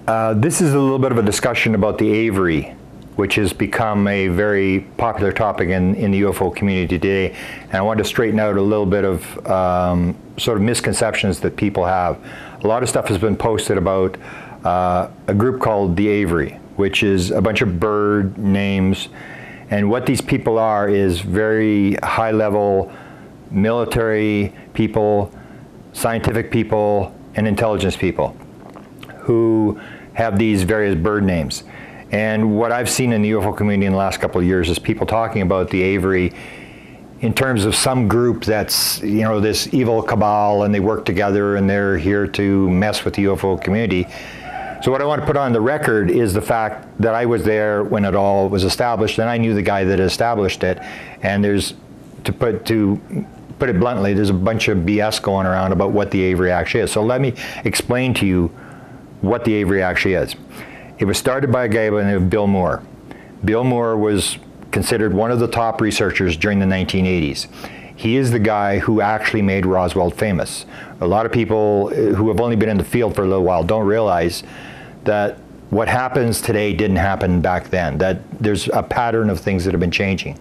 This is a little bit of a discussion about the Avery, which has become a very popular topic in the UFO community today. And I want to straighten out a little bit of sort of misconceptions that people have. A lot of stuff has been posted about a group called the Avery, which is a bunch of bird names. And what these people are is very high-level military people, scientific people, and intelligence people who have these various bird names. And what I've seen in the UFO community in the last couple of years is people talking about the Avery in terms of some group that's, you know, this evil cabal, and they work together and they're here to mess with the UFO community. So what I want to put on the record is the fact that I was there when it all was established, and I knew the guy that established it. And there's, to put it bluntly, there's a bunch of BS going around about what the Avery actually is. So let me explain to you what the Avery actually is. It was started by a guy by the name of Bill Moore. Bill Moore was considered one of the top researchers during the 1980s. He is the guy who actually made Roswell famous. A lot of people who have only been in the field for a little while don't realize that what happens today didn't happen back then, that there's a pattern of things that have been changing.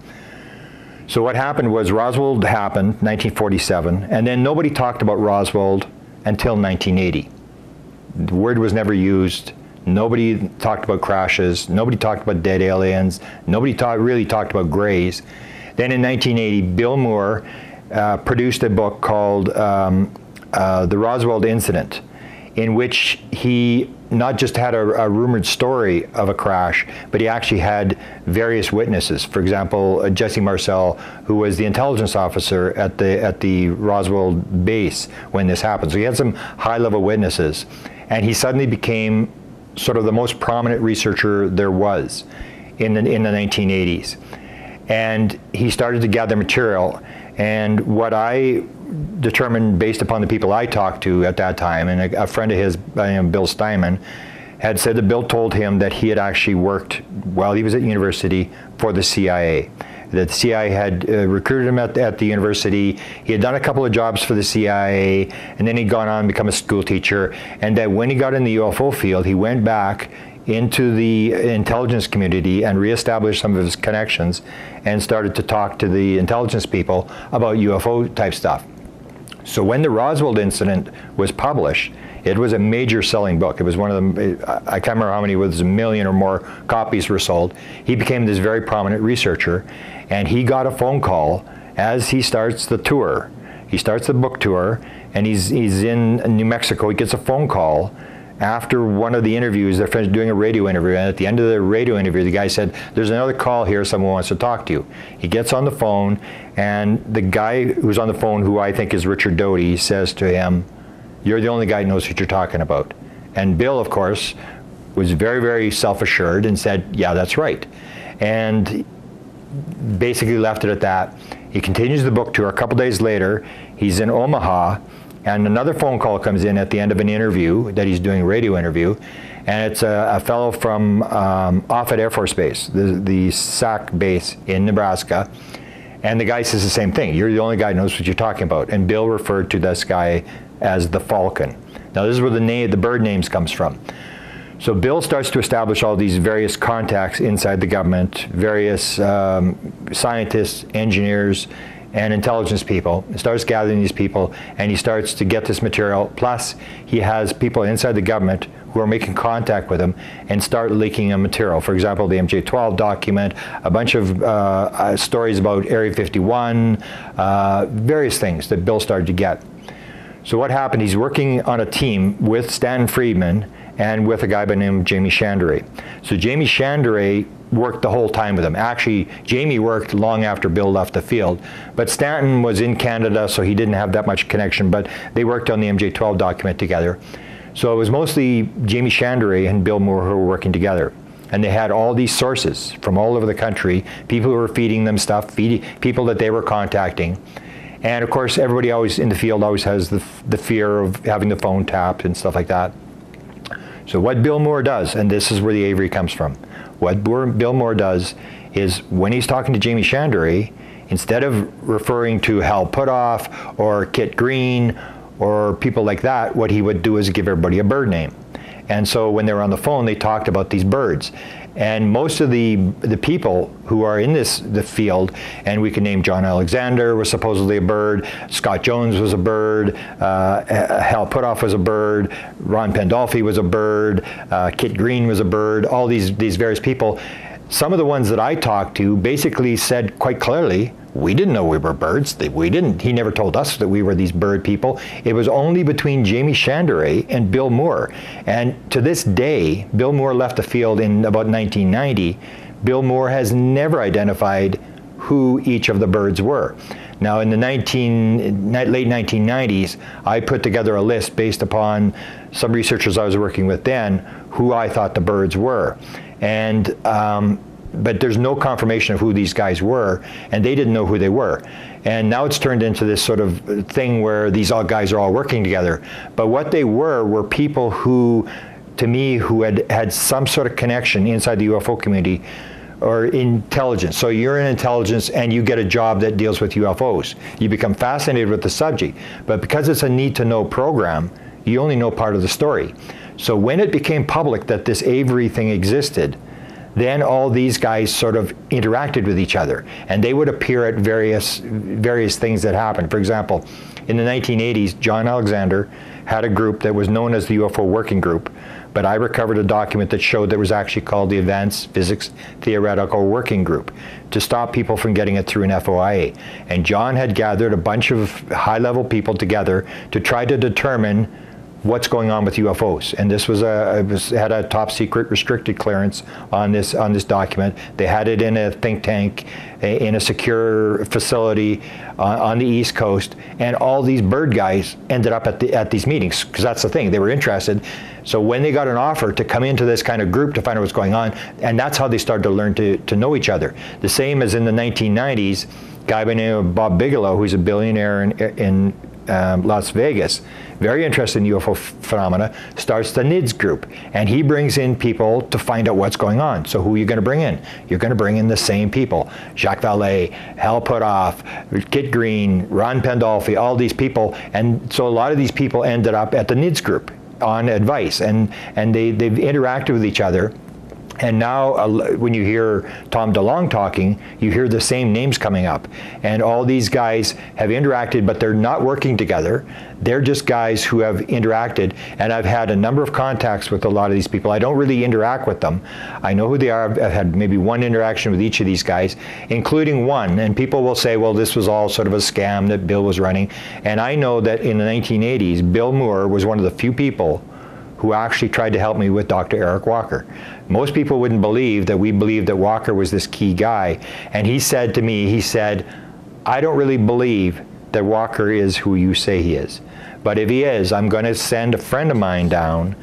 So what happened was Roswell happened, 1947, and then nobody talked about Roswell until 1980. The word was never used. Nobody talked about crashes. Nobody talked about dead aliens. Nobody really talked about grays. Then in 1980, Bill Moore produced a book called The Roswell Incident, in which he not just had a rumored story of a crash, but he actually had various witnesses. For example, Jesse Marcel, who was the intelligence officer at the Roswell base when this happened. So he had some high-level witnesses. And he suddenly became sort of the most prominent researcher there was in the 1980s. And he started to gather material. And what I determined, based upon the people I talked to at that time, and a friend of his by the name of Bill Steinman, had said that Bill told him that he had actually worked while he was at university for the CIA. That the CIA had recruited him at the university. He had done a couple of jobs for the CIA, and then he'd gone on and become a school teacher. And that when he got in the UFO field, he went back into the intelligence community and reestablished some of his connections and started to talk to the intelligence people about UFO type stuff. So when the Roswell incident was published, it was a major selling book. It was one of them, I can't remember how many, it was 1 million or more copies were sold. He became this very prominent researcher, and he got a phone call as he starts the tour. He starts the book tour, and he's in New Mexico. He gets a phone call after one of the interviews. They're doing a radio interview, and at the end of the radio interview, the guy said, "There's another call here, someone wants to talk to you." He gets on the phone, and the guy who's on the phone, who I think is Richard Doty, says to him, "You're the only guy who knows what you're talking about." And Bill, of course, was very, very self-assured and said, "Yeah, that's right." And basically left it at that. He continues the book tour. A couple days later, he's in Omaha, and another phone call comes in at the end of an interview that he's doing, a radio interview, and it's a fellow from Offutt Air Force Base, the SAC base in Nebraska, and the guy says the same thing. "You're the only guy who knows what you're talking about." And Bill referred to this guy as the Falcon. Now this is where the bird names comes from. So Bill starts to establish all these various contacts inside the government, various scientists, engineers, and intelligence people. He starts gathering these people, and he starts to get this material. Plus, he has people inside the government who are making contact with him and start leaking him material. For example, the MJ-12 document, a bunch of stories about Area 51, various things that Bill started to get. So what happened, he's working on a team with Stanton Friedman and with a guy by the name of Jamie Chandray. So Jamie Chandray worked the whole time with him. Actually, Jamie worked long after Bill left the field, but Stanton was in Canada, so he didn't have that much connection, but they worked on the MJ-12 document together. So it was mostly Jamie Chandray and Bill Moore who were working together. And they had all these sources from all over the country, people who were feeding them stuff, people that they were contacting. And of course, everybody always in the field always has the fear of having the phone tapped and stuff like that. So what Bill Moore does, and this is where the Avery comes from, what Bill Moore does is when he's talking to Jamie Chandray, instead of referring to Hal Puthoff or Kit Green or people like that, what he would do is give everybody a bird name. And so when they were on the phone, they talked about these birds. And most of the people who are in the field, and we can name John Alexander was supposedly a bird, Scott Jones was a bird, Hal Puthoff was a bird, Ron Pandolfi was a bird, Kit Green was a bird, all these various people. Some of the ones that I talked to basically said quite clearly, we didn't know we were birds. He never told us that we were these bird people. It was only between Jamie Chandray and Bill Moore. And to this day, Bill Moore left the field in about 1990. Bill Moore has never identified who each of the birds were. Now in the late 1990s, I put together a list based upon some researchers I was working with then, who I thought the birds were. And but there's no confirmation of who these guys were, and they didn't know who they were. And now it's turned into this sort of thing where these guys are all working together. But what they were people who, to me, who had some sort of connection inside the UFO community or intelligence. So you're in intelligence and you get a job that deals with UFOs. You become fascinated with the subject, but because it's a need-to-know program, you only know part of the story. So when it became public that this Avery thing existed, then all these guys sort of interacted with each other, and they would appear at various things that happened. For example, in the 1980s, John Alexander had a group that was known as the UFO Working Group, but I recovered a document that showed that it was actually called the Advanced Physics Theoretical Working Group to stop people from getting it through an FOIA. And John had gathered a bunch of high-level people together to try to determine what's going on with UFOs, and this was had a top secret restricted clearance on this document. They had it in a think tank, in a secure facility on the East Coast, and all these bird guys ended up at these meetings, because that's the thing, they were interested. So when they got an offer to come into this kind of group to find out what's going on, and that's how they started to learn to know each other. The same as in the 1990s, a guy by the name of Bob Bigelow, who's a billionaire in Las Vegas, very interested in UFO phenomena, starts the NIDS group, and he brings in people to find out what's going on. So who are you going to bring in? You're going to bring in the same people: Jacques Vallée, Hal Puthoff, Kit Green, Ron Pandolfi, all these people. And so a lot of these people ended up at the NIDS group on advice, and they've interacted with each other. And now when you hear Tom DeLonge talking, you hear the same names coming up. And all these guys have interacted, but they're not working together. They're just guys who have interacted. And I've had a number of contacts with a lot of these people. I don't really interact with them. I know who they are. I've had maybe one interaction with each of these guys, including one. And people will say, well, this was all sort of a scam that Bill was running. And I know that in the 1980s, Bill Moore was one of the few people who actually tried to help me with Dr. Eric Walker. Most people wouldn't believe that we believed that Walker was this key guy. And he said to me, he said, I don't really believe that Walker is who you say he is. But if he is, I'm going to send a friend of mine down,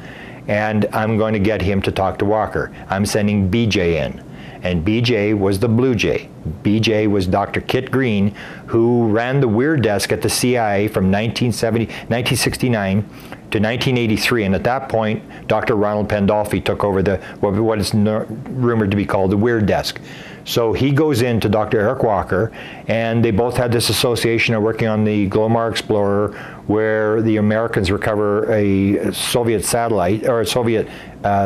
and I'm going to get him to talk to Walker. I'm sending BJ in. And BJ was the Blue Jay. BJ was Dr. Kit Green, who ran the Weird Desk at the CIA from 1969 to 1983, and at that point, Dr. Ronald Pandolfi took over what is rumored to be called the Weird Desk. So he goes in to Dr. Eric Walker, and they both had this association of working on the Glomar Explorer, where the Americans recover a Soviet satellite, or a Soviet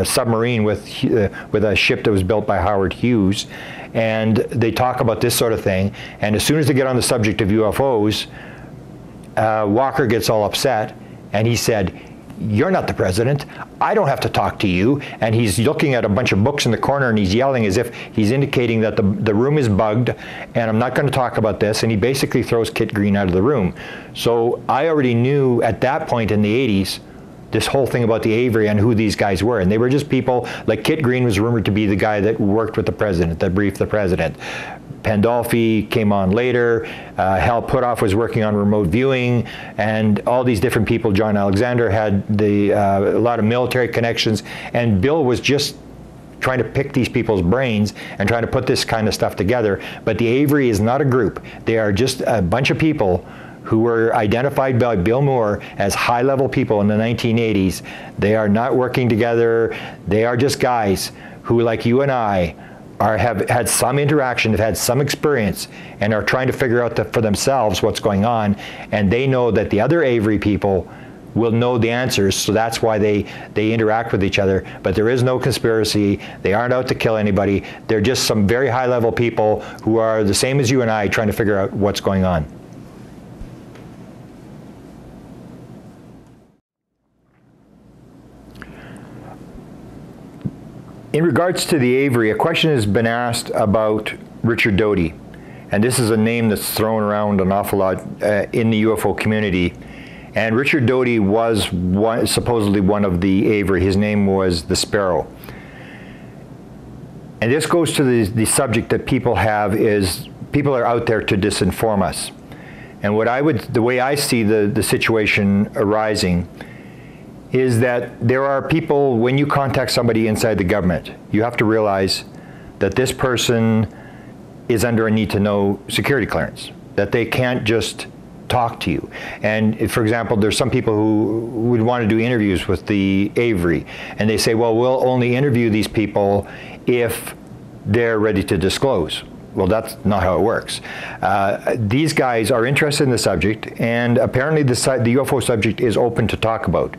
submarine with a ship that was built by Howard Hughes. And they talk about this sort of thing, and as soon as they get on the subject of UFOs, Walker gets all upset, and he said, you're not the president. I don't have to talk to you. And he's looking at a bunch of books in the corner, and he's yelling as if he's indicating that the room is bugged, and I'm not going to talk about this. And he basically throws Kit Green out of the room. So I already knew at that point in the 80s this whole thing about the Avery and who these guys were. And they were just people, like Kit Green was rumored to be the guy that worked with the president, that briefed the president. Pandolfi came on later. Hal Puthoff was working on remote viewing, and all these different people. John Alexander had a lot of military connections, and Bill was just trying to pick these people's brains and trying to put this kind of stuff together. But the Avery is not a group. They are just a bunch of people who were identified by Bill Moore as high-level people in the 1980s. They are not working together. They are just guys who, like you and I, have had some interaction, have had some experience, and are trying to figure out for themselves what's going on. And they know that the other Avery people will know the answers, so that's why they interact with each other. But there is no conspiracy. They aren't out to kill anybody. They're just some very high-level people who are the same as you and I, trying to figure out what's going on. In regards to the Avery, a question has been asked about Richard Doty. And this is a name that's thrown around an awful lot in the UFO community. And Richard Doty was supposedly one of the Avery. His name was the Sparrow. And this goes to the subject that people have is, people are out there to disinform us. And the way I see the situation arising is that there are people, when you contact somebody inside the government, you have to realize that this person is under a need-to-know security clearance, that they can't just talk to you. And for example, there's some people who would want to do interviews with the Avery, and they say, well, we'll only interview these people if they're ready to disclose. Well, that's not how it works. These guys are interested in the subject, and apparently the UFO subject is open to talk about.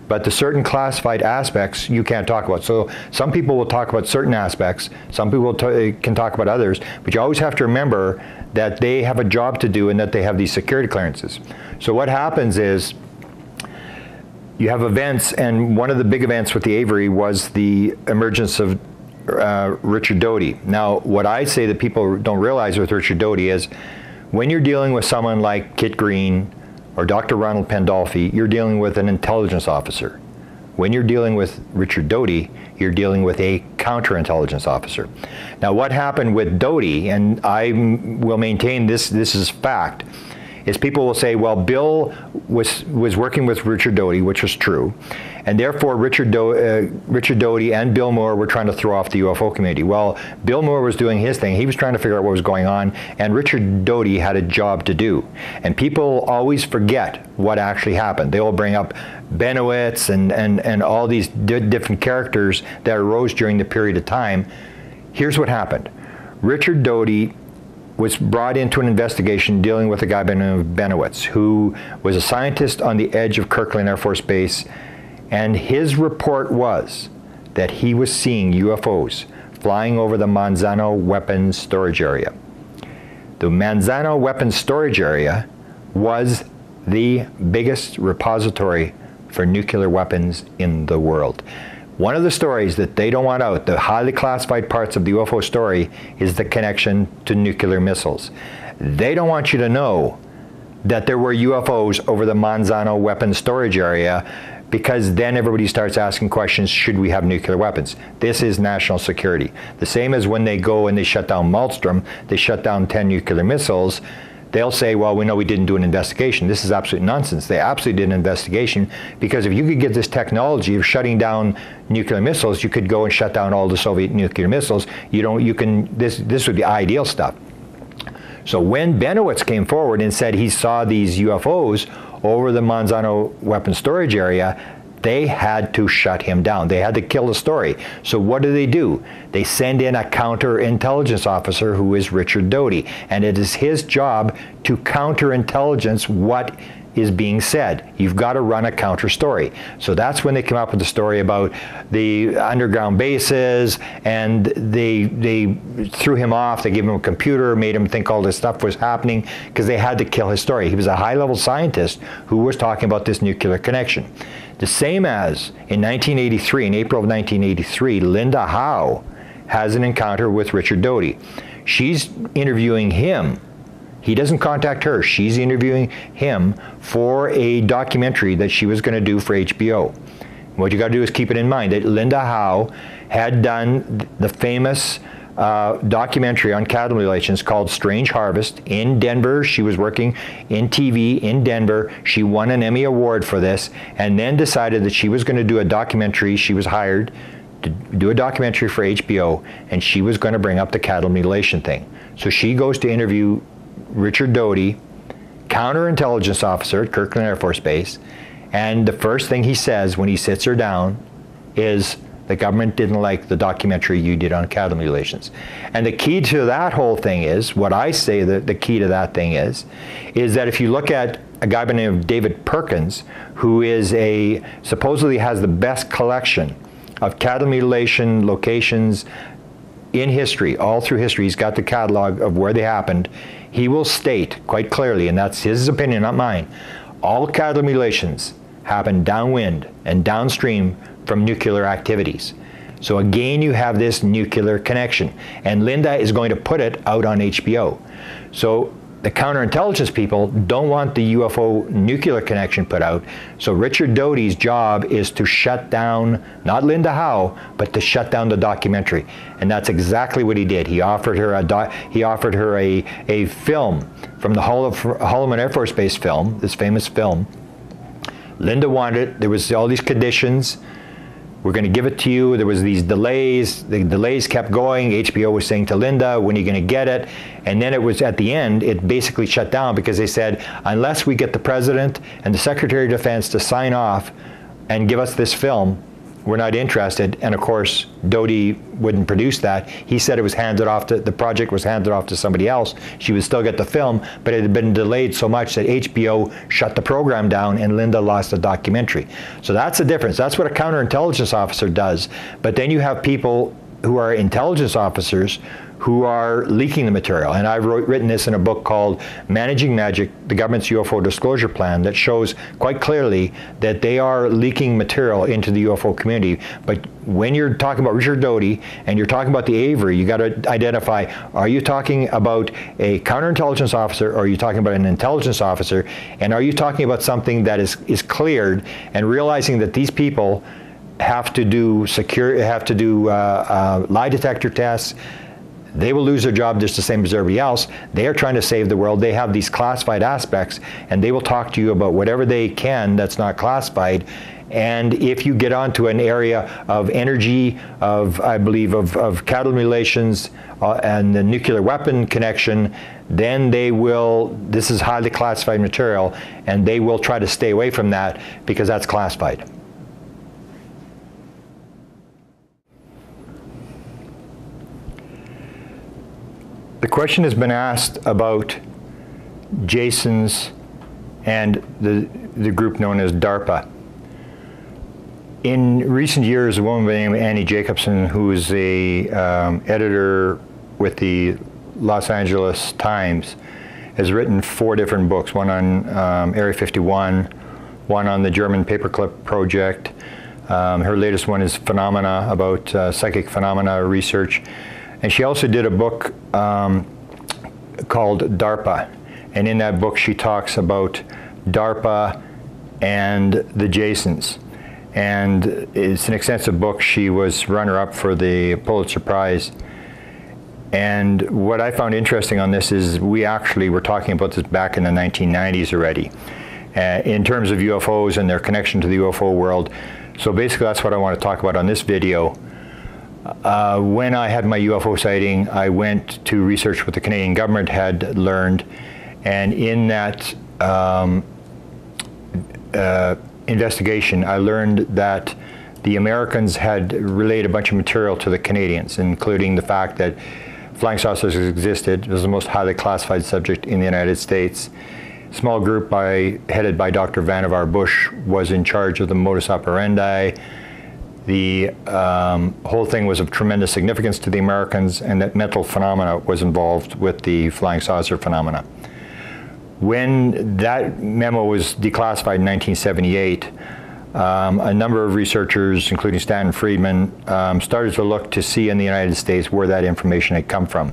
But the certain classified aspects you can't talk about. So some people will talk about certain aspects, some people can talk about others, but you always have to remember that they have a job to do and that they have these security clearances. So what happens is, you have events, and one of the big events with the Avery was the emergence of Richard Doty. Now, what I say that people don't realize with Richard Doty is, when you're dealing with someone like Kit Green or Dr. Ronald Pandolfi, you're dealing with an intelligence officer. When you're dealing with Richard Doty, you're dealing with a counterintelligence officer. Now, what happened with Doty, and I will maintain this is fact, is people will say, well, Bill was working with Richard Doty, which was true, and therefore Richard Doty and Bill Moore were trying to throw off the UFO community. Well, Bill Moore was doing his thing. He was trying to figure out what was going on, and Richard Doty had a job to do. And people always forget what actually happened. They will bring up Benowitz and all these different characters that arose during the period of time. Here's what happened. Richard Doty was brought into an investigation dealing with a guy by the name of Benowitz, who was a scientist on the edge of Kirkland Air Force Base, and his report was that he was seeing UFOs flying over the Manzano Weapons Storage Area. The Manzano Weapons Storage Area was the biggest repository for nuclear weapons in the world. One of the stories that they don't want out, the highly classified parts of the UFO story, is the connection to nuclear missiles. They don't want you to know that there were UFOs over the Manzano Weapons Storage Area, because then everybody starts asking questions, should we have nuclear weapons? This is national security. The same as when they go and they shut down Malmstrom, they shut down 10 nuclear missiles. They'll say, well, we know we didn't do an investigation. This is absolute nonsense. They absolutely did an investigation, because if you could get this technology of shutting down nuclear missiles, you could go and shut down all the Soviet nuclear missiles. This would be ideal stuff. So when Benowitz came forward and said he saw these UFOs over the Manzano Weapons Storage Area, they had to shut him down. They had to kill the story. So what do? They send in a counterintelligence officer who is Richard Doty, and it is his job to counterintelligence what is being said. You've got to run a counter story. So that's when they come up with the story about the underground bases, and they threw him off. They gave him a computer, made him think all this stuff was happening, because they had to kill his story. He was a high-level scientist who was talking about this nuclear connection. The same as in 1983, in April of 1983, Linda Howe has an encounter with Richard Doty. She's interviewing him. He doesn't contact her. She's interviewing him for a documentary that she was going to do for HBO. What you got to do is keep it in mind that Linda Howe had done the famous documentary on cattle mutilations called Strange Harvest in Denver. She was working in TV in Denver. She won an Emmy Award for this, and then decided that she was going to do a documentary. She was hired to do a documentary for HBO, and she was going to bring up the cattle mutilation thing. So she goes to interview Richard Doty, counterintelligence officer at Kirkland Air Force Base, and the first thing he says when he sits her down is, the government didn't like the documentary you did on cattle mutilations. And the key to that whole thing is, what I say that the key to that thing is that if you look at a guy by the name of David Perkins, who is supposedly has the best collection of cattle mutilation locations in history, all through history. He's got the catalog of where they happened. He will state quite clearly, and that's his opinion, not mine, all cattle mutilations happen downwind and downstream from nuclear activities. So again, you have this nuclear connection, and Linda is going to put it out on HBO. So the counterintelligence people don't want the UFO nuclear connection put out. So Richard Doty's job is to shut down, not Linda Howe, but to shut down the documentary. And that's exactly what he did. He offered her a film from the Holloman Air Force Base film, this famous film. Linda wanted it. There was all these conditions. We're going to give it to you. There was these delays. The delays kept going. HBO was saying to Linda, when are you going to get it? And then it was at the end, it basically shut down because they said, unless we get the President and the Secretary of Defense to sign off and give us this film, we're not interested. And of course, Doty wouldn't produce that. He said it was handed off to, the project was handed off to somebody else. She would still get the film, but it had been delayed so much that HBO shut the program down and Linda lost the documentary. So that's the difference. That's what a counterintelligence officer does. But then you have people who are intelligence officers who are leaking the material. And I've written this in a book called Managing Magic, the Government's UFO Disclosure Plan, that shows quite clearly that they are leaking material into the UFO community. But when you're talking about Richard Doty and you're talking about the Avery, you got to identify, are you talking about a counterintelligence officer or are you talking about an intelligence officer? And are you talking about something that is cleared, and realizing that these people have to do lie detector tests. They will lose their job just the same as everybody else. They are trying to save the world. They have these classified aspects, and they will talk to you about whatever they can that's not classified. And if you get onto an area of energy, I believe, of cattle mutilations and the nuclear weapon connection, then they will, this is highly classified material, and they will try to stay away from that because that's classified. The question has been asked about Jason's and the group known as DARPA. In recent years, a woman by the name of Annie Jacobson, who is a editor with the Los Angeles Times, has written 4 different books, one on Area 51, one on the German Paperclip Project. Her latest one is Phenomena, about psychic phenomena research. And she also did a book called DARPA. And in that book, she talks about DARPA and the Jasons. And it's an extensive book. She was runner-up for the Pulitzer Prize. And what I found interesting on this is we actually were talking about this back in the 1990s already, in terms of UFOs and their connection to the UFO world. So basically, that's what I want to talk about on this video. When I had my UFO sighting, I went to research what the Canadian government had learned, and in that investigation, I learned that the Americans had relayed a bunch of material to the Canadians, including the fact that flying saucers existed. It was the most highly classified subject in the United States. A small group headed by Dr. Vannevar Bush was in charge of the modus operandi. The whole thing was of tremendous significance to the Americans, and that mental phenomena was involved with the flying saucer phenomena. When that memo was declassified in 1978, a number of researchers, including Stanton Friedman, started to look to see in the United States where that information had come from.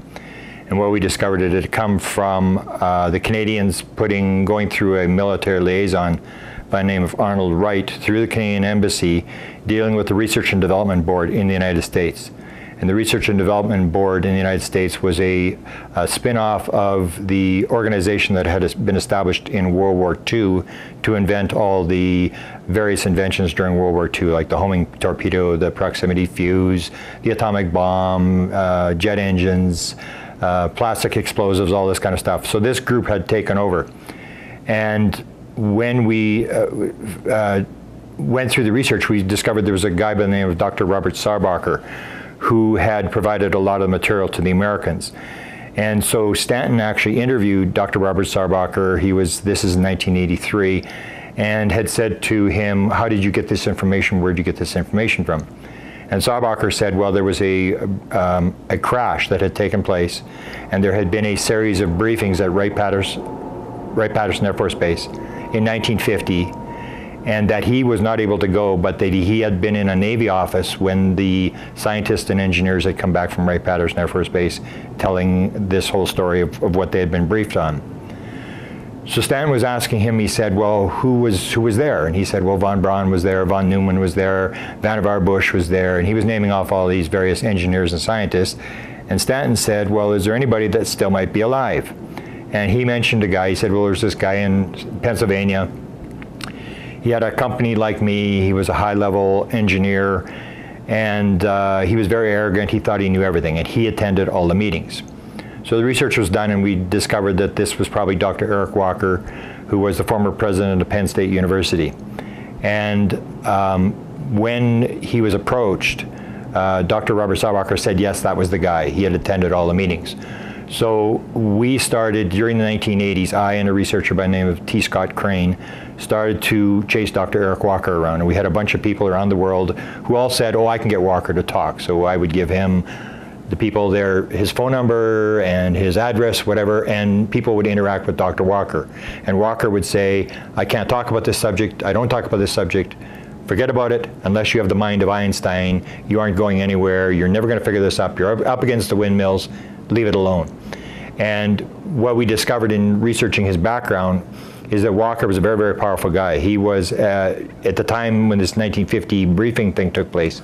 And what we discovered, it had come from the Canadians going through a military liaison by the name of Arnold Wright through the Canadian Embassy, dealing with the Research and Development Board in the United States. And the Research and Development Board in the United States was a spin-off of the organization that had been established in World War II to invent all the various inventions during World War II, like the homing torpedo, the proximity fuse, the atomic bomb, jet engines, plastic explosives, all this kind of stuff. So this group had taken over. And when we went through the research, we discovered there was a guy by the name of Dr. Robert Sarbacher, who had provided a lot of material to the Americans. And so Stanton actually interviewed Dr. Robert Sarbacher. This is in 1983, and had said to him, how did you get this information? Where did you get this information from? And Sarbacher said, well, there was a crash that had taken place, and there had been a series of briefings at Wright-Patterson Air Force Base in 1950, and that he was not able to go, but that he had been in a Navy office when the scientists and engineers had come back from Wright-Patterson Air Force Base telling this whole story of what they had been briefed on. So Stan was asking him, he said, well, who was there? And he said, well, von Braun was there, von Neumann was there, Vannevar Bush was there, and he was naming off all these various engineers and scientists. And Stanton said, well, is there anybody that still might be alive? And he mentioned a guy. He said, well, there's this guy in Pennsylvania. He had a company like me. He was a high-level engineer, and he was very arrogant. He thought he knew everything, and he attended all the meetings. So the research was done, and we discovered that this was probably Dr. Eric Walker, who was the former president of Penn State University. And when he was approached, Dr. Robert Sarbacher said, yes, that was the guy. He had attended all the meetings. So we started, during the 1980s, I and a researcher by the name of T. Scott Crane started to chase Dr. Eric Walker around. And we had a bunch of people around the world who all said, oh, I can get Walker to talk. So I would give him the people there, his phone number and his address, whatever, and people would interact with Dr. Walker. And Walker would say, I can't talk about this subject. I don't talk about this subject. Forget about it. Unless you have the mind of Einstein, you aren't going anywhere. You're never going to figure this up. You're up against the windmills. Leave it alone. And what we discovered in researching his background is that Walker was a very, very powerful guy. He was, at the time when this 1950 briefing thing took place,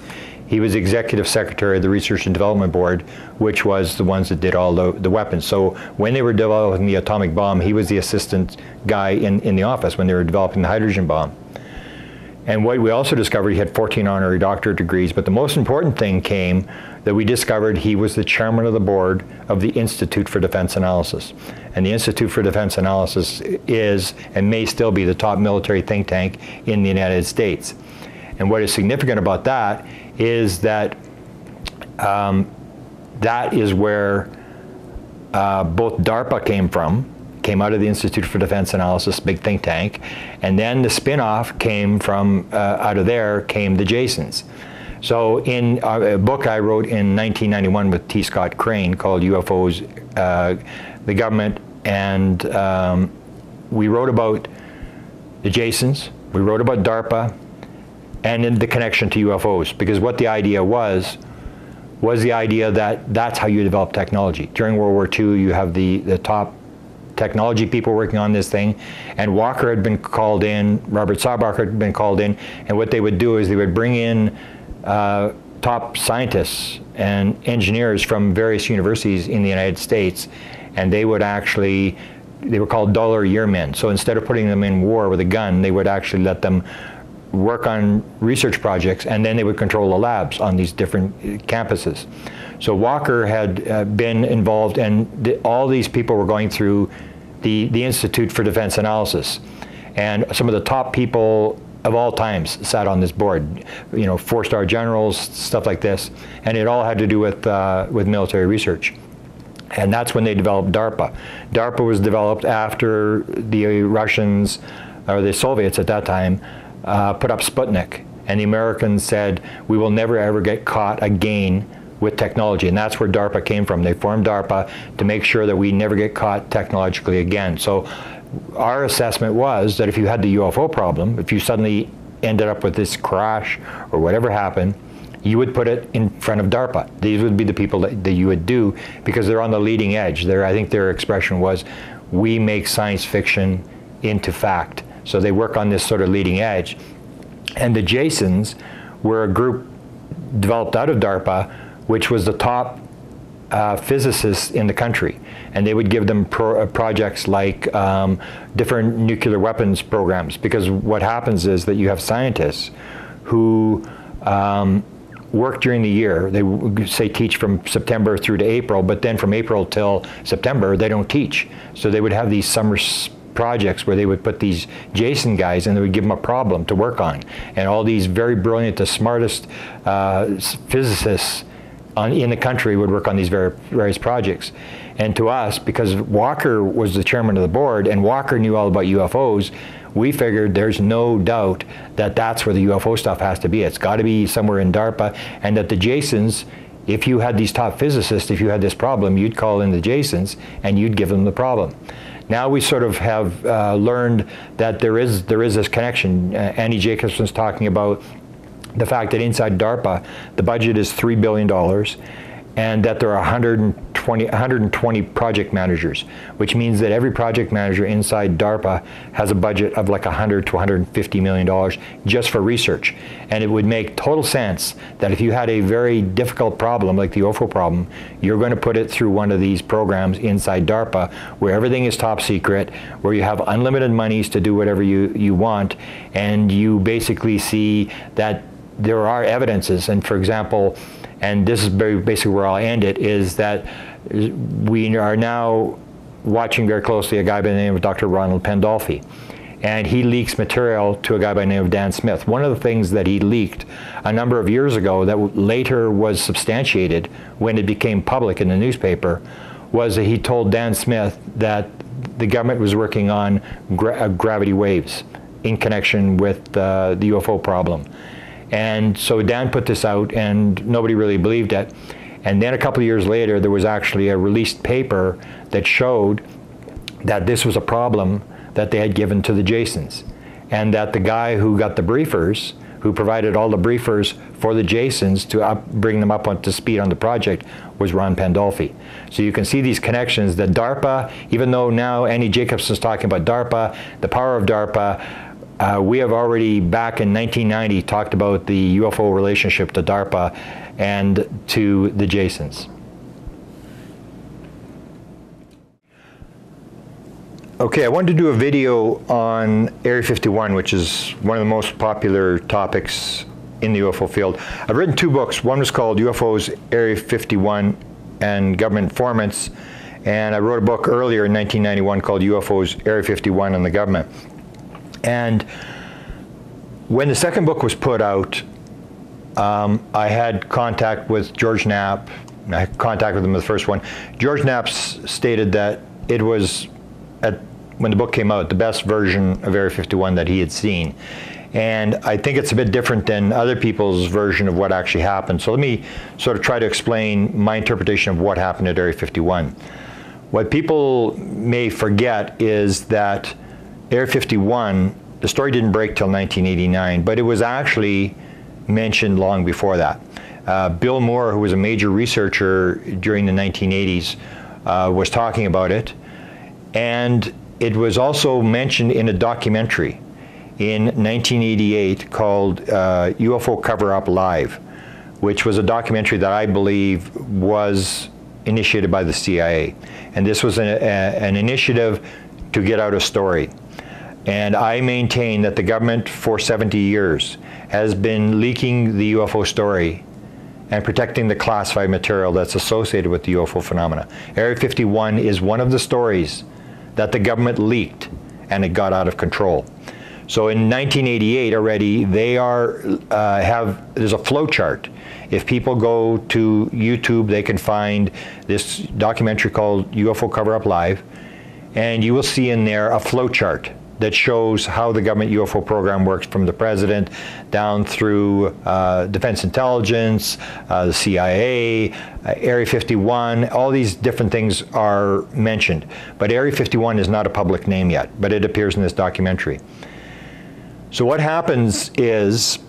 he was executive secretary of the Research and Development Board, which was the ones that did all the weapons. So when they were developing the atomic bomb, he was the assistant guy in the office when they were developing the hydrogen bomb. And what we also discovered, he had 14 honorary doctorate degrees, but the most important thing came that we discovered he was the chairman of the board of the Institute for Defense Analysis. And the Institute for Defense Analysis is, and may still be, the top military think tank in the United States. And what is significant about that is that that is where both DARPA came out of the Institute for Defense Analysis, big think tank, and then the spin-off came from, out of there came the Jasons. So in a book I wrote in 1991 with T. Scott Crane called UFOs, the Government, and we wrote about the Jasons, we wrote about DARPA, and then the connection to UFOs, because what the idea was the idea that that's how you develop technology. During World War II, you have the top technology people working on this thing, and Walker had been called in, Robert Sarbacher had been called in, and what they would do is they would bring in top scientists and engineers from various universities in the United States, and they would actually, they were called dollar-a-year men. So instead of putting them in war with a gun, they would actually let them work on research projects, and then they would control the labs on these different campuses. So Walker had been involved, and all these people were going through the Institute for Defense Analysis. And some of the top people of all times sat on this board, you know, 4-star generals, stuff like this, and it all had to do with military research. And that's when they developed DARPA. DARPA was developed after the Russians, or the Soviets at that time, put up Sputnik, and the Americans said, we will never ever get caught again with technology, and that's where DARPA came from. They formed DARPA to make sure that we never get caught technologically again. So our assessment was that if you had the UFO problem, if you suddenly ended up with this crash or whatever happened, you would put it in front of DARPA. These would be the people that you would do, because they're on the leading edge. I think their expression was, we make science fiction into fact. So they work on this sort of leading edge. And the Jasons were a group developed out of DARPA, which was the top physicists in the country. And they would give them projects like different nuclear weapons programs, because what happens is that you have scientists who work during the year. They say teach from September through to April, but then from April till September, they don't teach. So they would have these summer projects where they would put these Jason guys and they would give them a problem to work on. And all these very brilliant, the smartest physicists in the country would work on these various projects. And to us, because Walker was the chairman of the board and Walker knew all about UFOs, we figured there's no doubt that that's where the UFO stuff has to be. It's got to be somewhere in DARPA, and that the Jasons, if you had these top physicists, if you had this problem, you'd call in the Jasons and you'd give them the problem. Now we sort of have learned that there is this connection. Annie Jacobson's talking about the fact that inside DARPA, the budget is $3 billion, and that there are 120 project managers, which means that every project manager inside DARPA has a budget of like $100 to $150 million just for research. And it would make total sense that if you had a very difficult problem, like the UFO problem, you're going to put it through one of these programs inside DARPA, where everything is top secret, where you have unlimited monies to do whatever you want, and you basically see that there are evidences. And for example, and this is basically where I'll end it, is that we are now watching very closely a guy by the name of Dr. Ronald Pandolfi. And he leaks material to a guy by the name of Dan Smith. One of the things that he leaked a number of years ago that later was substantiated when it became public in the newspaper was that he told Dan Smith that the government was working on gravity waves in connection with the UFO problem. And so Dan put this out and nobody really believed it. And then a couple of years later, there was actually a released paper that showed that this was a problem that they had given to the Jasons. And that the guy who got the briefers, who provided all the briefers for the Jasons to bring them up to speed on the project, was Ron Pandolfi. So you can see these connections that DARPA, even though now Annie Jacobson's talking about DARPA, the power of DARPA, we have already, back in 1990, talked about the UFO relationship to DARPA and to the Jasons. Okay, I wanted to do a video on Area 51, which is one of the most popular topics in the UFO field. I've written two books. One was called UFOs, Area 51 and Government Informants, and I wrote a book earlier in 1991 called UFOs, Area 51 and the Government. And when the second book was put out, I had contact with George Knapp. I had contact with him with the first one. George Knapp stated that it was, when the book came out, the best version of Area 51 that he had seen. And I think it's a bit different than other people's version of what actually happened. So let me sort of try to explain my interpretation of what happened at Area 51. What people may forget is that Area 51, the story didn't break till 1989, but it was actually mentioned long before that. Bill Moore, who was a major researcher during the 1980s, was talking about it. And it was also mentioned in a documentary in 1988 called UFO Cover-Up Live, which was a documentary that I believe was initiated by the CIA. And this was an initiative to get out a story. And I maintain that the government for 70 years has been leaking the UFO story and protecting the classified material that's associated with the UFO phenomena. Area 51 is one of the stories that the government leaked, and it got out of control. So in 1988 already, they there's a flow chart. If people go to YouTube, they can find this documentary called UFO Cover-Up Live, and you will see in there a flow chart that shows how the government UFO program works, from the president down through Defense Intelligence, the CIA, Area 51, all these different things are mentioned. But Area 51 is not a public name yet, but it appears in this documentary. So what happens is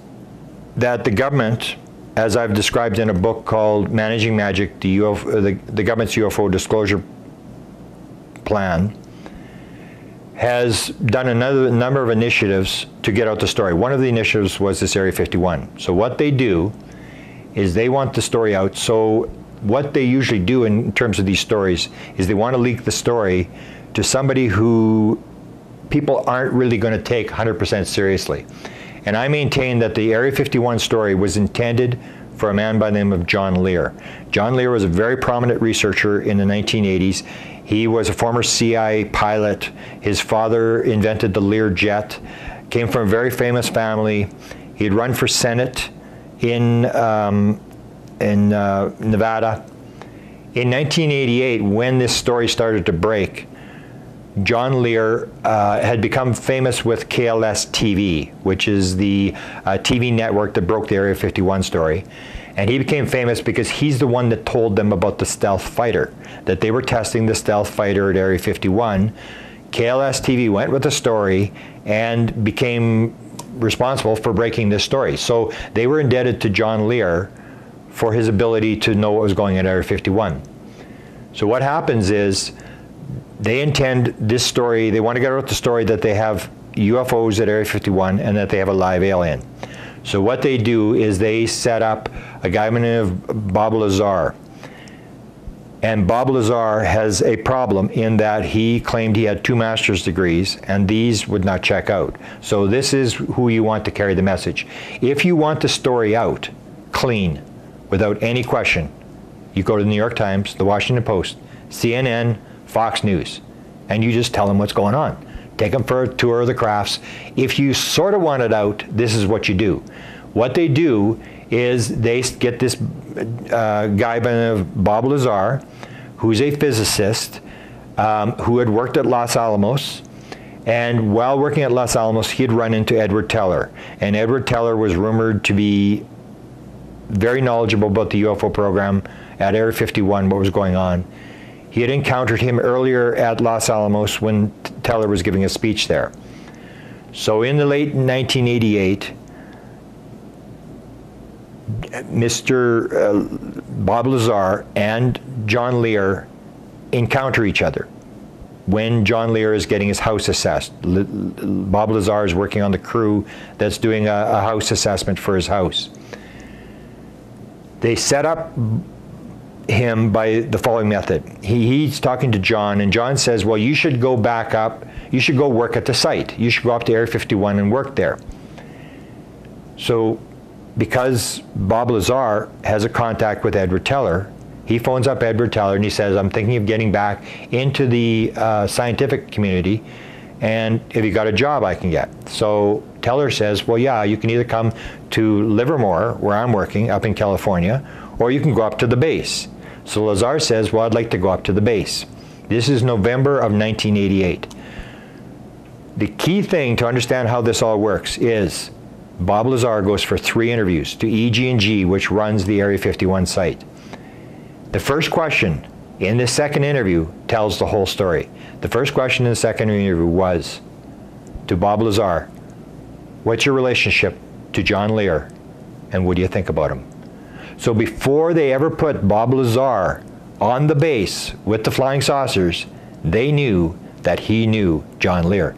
that the government, as I've described in a book called Managing Magic, the government's UFO disclosure plan, has done another number of initiatives to get out the story. One of the initiatives was this Area 51. So what they do is they want the story out. So what they usually do in terms of these stories is they want to leak the story to somebody who people aren't really going to take 100% seriously. And I maintain that the Area 51 story was intended for a man by the name of John Lear. John Lear was a very prominent researcher in the 1980s. He was a former CIA pilot. His father invented the Lear jet, came from a very famous family. He'd run for Senate in Nevada. In 1988, when this story started to break, John Lear had become famous with KLS-TV, which is the TV network that broke the Area 51 story. And he became famous because he's the one that told them about the stealth fighter, that they were testing the stealth fighter at Area 51. KLS-TV went with the story and became responsible for breaking this story. So they were indebted to John Lear for his ability to know what was going on at Area 51. So what happens is, they intend this story, they want to get out the story that they have UFOs at Area 51 and that they have a live alien. So what they do is they set up a guy by the name of Bob Lazar. And Bob Lazar has a problem in that he claimed he had 2 master's degrees and these would not check out. So this is who you want to carry the message. If you want the story out clean, without any question, you go to the New York Times, the Washington Post, CNN, Fox News, and you just tell them what's going on. Take them for a tour of the crafts. If you sort of want it out, this is what you do. What they do is they get this guy by the name of Bob Lazar, who's a physicist, who had worked at Los Alamos, and while working at Los Alamos, he had run into Edward Teller. And Edward Teller was rumored to be very knowledgeable about the UFO program at Area 51, what was going on. He had encountered him earlier at Los Alamos when Teller was giving a speech there. So in the late 1988, Mr. Bob Lazar and John Lear encounter each other when John Lear is getting his house assessed. Bob Lazar is working on the crew that's doing a house assessment for his house. They set up him by the following method. He's talking to John, and John says, well, you should go back up, you should go work at the site. You should go up to Area 51 and work there. So because Bob Lazar has a contact with Edward Teller, he phones up Edward Teller and he says, I'm thinking of getting back into the scientific community, and have you got a job I can get? So Teller says, well, yeah, you can either come to Livermore, where I'm working, up in California, or you can go up to the base. So Lazar says, well, I'd like to go up to the base. This is November of 1988. The key thing to understand how this all works is Bob Lazar goes for 3 interviews to EG&G, which runs the Area 51 site. The first question in this second interview tells the whole story. The first question in the second interview was to Bob Lazar, what's your relationship to John Lear, and what do you think about him? So before they ever put Bob Lazar on the base with the flying saucers, they knew that he knew John Lear.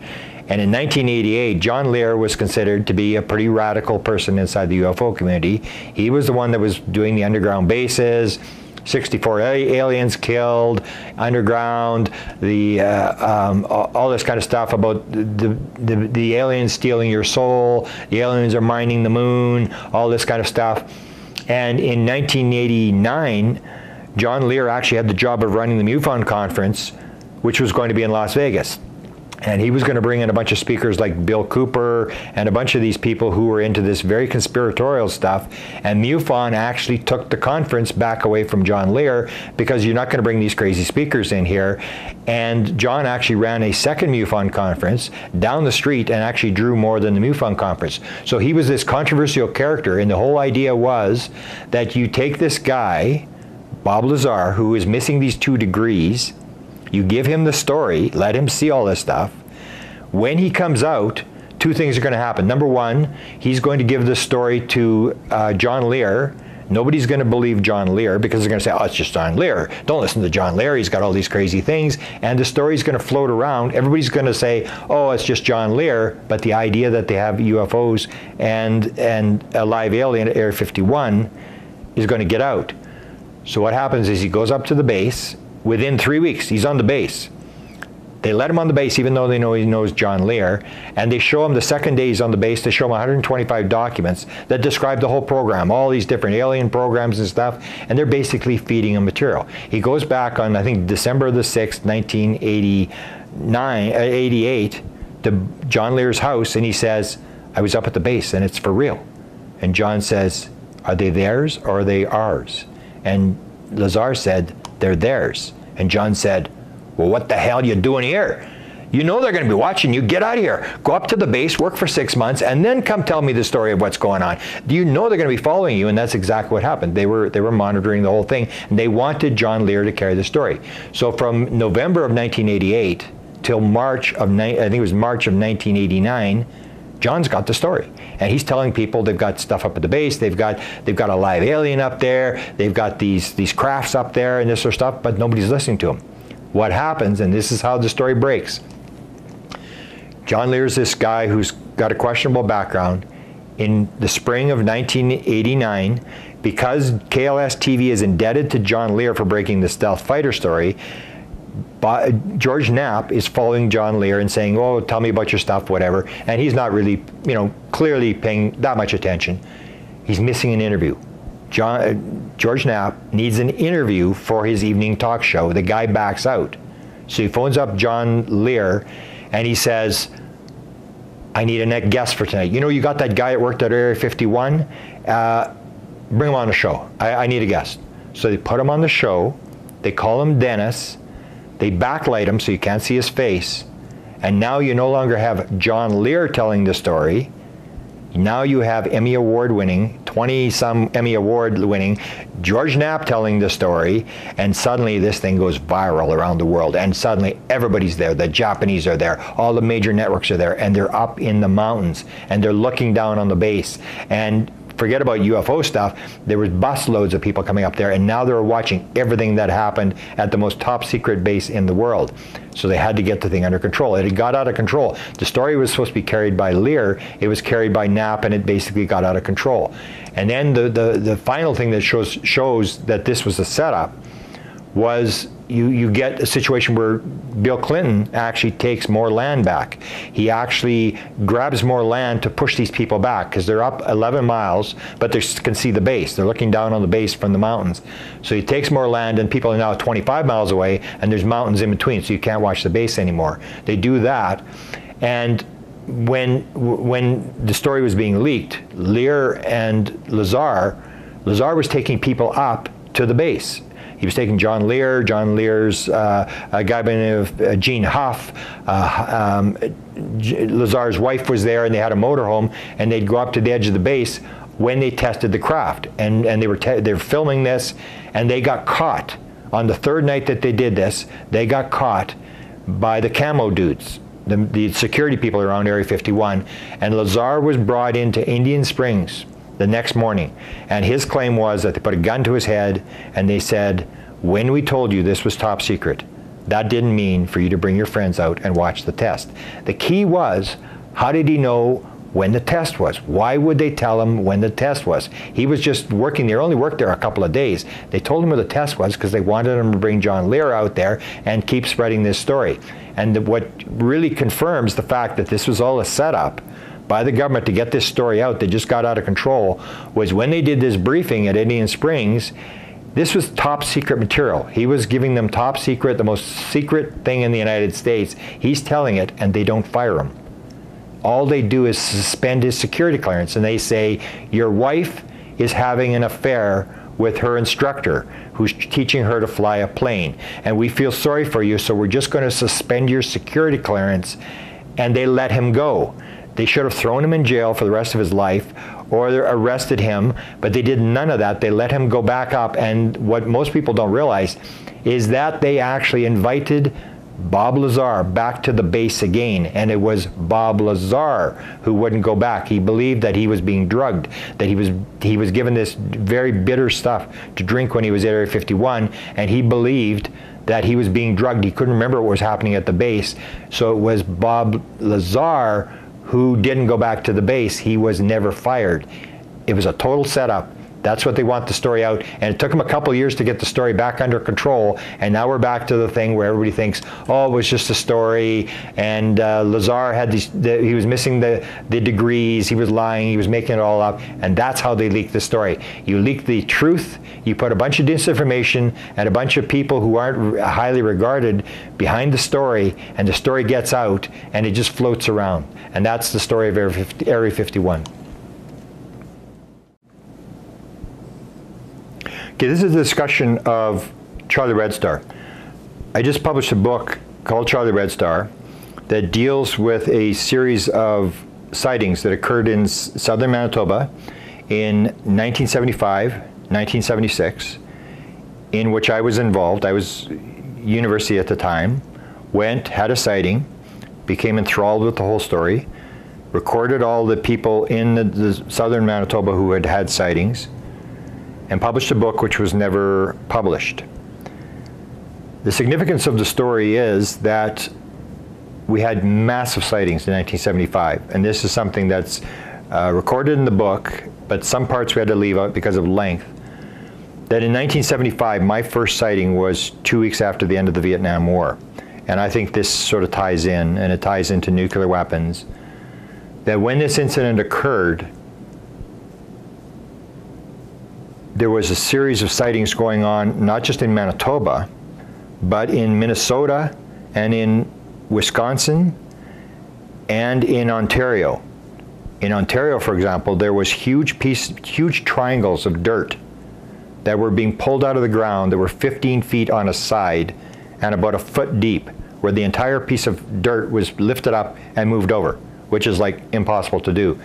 And in 1988, John Lear was considered to be a pretty radical person inside the UFO community. He was the one that was doing the underground bases, 64 aliens killed, underground, all this kind of stuff about the aliens stealing your soul, the aliens are mining the moon, all this kind of stuff. And in 1989, John Lear actually had the job of running the MUFON conference, which was going to be in Las Vegas. And he was going to bring in a bunch of speakers like Bill Cooper and a bunch of these people who were into this very conspiratorial stuff. And MUFON actually took the conference back away from John Lear because you're not going to bring these crazy speakers in here. And John actually ran a second MUFON conference down the street and actually drew more than the MUFON conference. So he was this controversial character, and the whole idea was that you take this guy, Bob Lazar, who is missing these 2 degrees, you give him the story, let him see all this stuff. When he comes out, 2 things are going to happen. Number 1, he's going to give this story to John Lear. Nobody's going to believe John Lear because they're going to say, oh, it's just John Lear. Don't listen to John Lear. He's got all these crazy things. And the story's going to float around. Everybody's going to say, oh, it's just John Lear. But the idea that they have UFOs and a live alien at Area 51 is going to get out. So what happens is he goes up to the base. Within 3 weeks, he's on the base. They let him on the base even though they know he knows John Lear, and they show him the second day he's on the base, they show him 125 documents that describe the whole program, all these different alien programs and stuff, and they're basically feeding him material. He goes back on, I think, December the 6th, 1988, to John Lear's house, and he says, I was up at the base, and it's for real. And John says, Are they theirs or are they ours? And Lazar said, they're theirs. And John said, well, what the hell are you doing here? You know they're going to be watching you. Get out of here. Go up to the base, work for 6 months, and then come tell me the story of what's going on. Do you know they're going to be following you? And that's exactly what happened. They were monitoring the whole thing, and they wanted John Lear to carry the story. So from November of 1988 till March of, I think it was March of 1989, John's got the story, and he's telling people they've got stuff up at the base, they've got a live alien up there, they've got these crafts up there and this sort of stuff, but nobody's listening to him. What happens, and this is how the story breaks, John Lear's this guy who's got a questionable background. In the spring of 1989, because KLS-TV is indebted to John Lear for breaking the stealth fighter story, George Knapp is following John Lear and saying, oh, tell me about your stuff, whatever. And he's not really, clearly paying that much attention. He's missing an interview. George Knapp needs an interview for his evening talk show. The guy backs out. So he phones up John Lear and he says, I need a next guest for tonight. You got that guy that worked at Area 51? Bring him on the show. I need a guest. So they put him on the show. They call him Dennis. They backlight him so you can't see his face. And now you no longer have John Lear telling the story. Now you have Emmy Award winning, 20-some Emmy Award winning, George Knapp telling the story, and suddenly this thing goes viral around the world, and suddenly everybody's there. The Japanese are there, all the major networks are there, and they're up in the mountains, and they're looking down on the base. And forget about UFO stuff, there was busloads of people coming up there, and now they're watching everything that happened at the most top secret base in the world. So they had to get the thing under control. It had got out of control. The story was supposed to be carried by Lear, it was carried by Knapp, and it basically got out of control. And then the final thing that shows that this was a setup was you get a situation where Bill Clinton actually takes more land back. He actually grabs more land to push these people back because they're up 11 miles, but they can see the base. They're looking down on the base from the mountains. So he takes more land, and people are now 25 miles away, and there's mountains in between, so you can't watch the base anymore. They do that, and when the story was being leaked, Lear and Lazar was taking people up to the base. He was taking John Lear's a guy by the name of Gene Huff. Lazar's wife was there, and they had a motorhome, and they'd go up to the edge of the base when they tested the craft. And they were filming this, and they got caught. On the third night that they did this, they got caught by the camo dudes, the security people around Area 51. And Lazar was brought into Indian Springs the next morning, and his claim was that they put a gun to his head and they said, when we told you this was top secret, that didn't mean for you to bring your friends out and watch the test. The key was, how did he know when the test was? Why would they tell him when the test was? He was just working there, only worked there a couple of days. They told him where the test was because they wanted him to bring John Lear out there and keep spreading this story. And what really confirms the fact that this was all a setup by the government to get this story out that just got out of control was when they did this briefing at Indian Springs. This was top secret material. He was giving them top secret, the most secret thing in the United States. He's telling it, and they don't fire him. All they do is suspend his security clearance, and they say, your wife is having an affair with her instructor who's teaching her to fly a plane, and we feel sorry for you, so we're just going to suspend your security clearance. And they let him go. They should have thrown him in jail for the rest of his life or arrested him, but they did none of that. They let him go back up, and what most people don't realize is that they actually invited Bob Lazar back to the base again, and it was Bob Lazar who wouldn't go back. He believed that he was being drugged, that he was given this very bitter stuff to drink when he was at Area 51, and he believed that he was being drugged. He couldn't remember what was happening at the base, so it was Bob Lazar who didn't go back to the base. He was never fired. It was a total setup. That's what they want the story out, and it took them a couple years to get the story back under control, and now we're back to the thing where everybody thinks, oh, it was just a story, and Lazar had he was missing the degrees, he was lying, he was making it all up, and that's how they leaked the story. You leak the truth, you put a bunch of disinformation and a bunch of people who aren't highly regarded behind the story, and the story gets out, and it just floats around, and that's the story of Area 51. Okay, this is a discussion of Charlie Red Star. I just published a book called Charlie Red Star that deals with a series of sightings that occurred in southern Manitoba in 1975, 1976, in which I was involved. I was university at the time, went, had a sighting, became enthralled with the whole story, recorded all the people in the southern Manitoba who had had sightings, and published a book which was never published. The significance of the story is that we had massive sightings in 1975, and this is something that's recorded in the book, but some parts we had to leave out because of length. That in 1975, my first sighting was 2 weeks after the end of the Vietnam War. And I think this sort of ties in, and it ties into nuclear weapons. That when this incident occurred, there was a series of sightings going on, not just in Manitoba, but in Minnesota and in Wisconsin and in Ontario. In Ontario, for example, there was huge triangles of dirt that were being pulled out of the ground that were 15 feet on a side and about a foot deep, where the entire piece of dirt was lifted up and moved over, which is like impossible to do.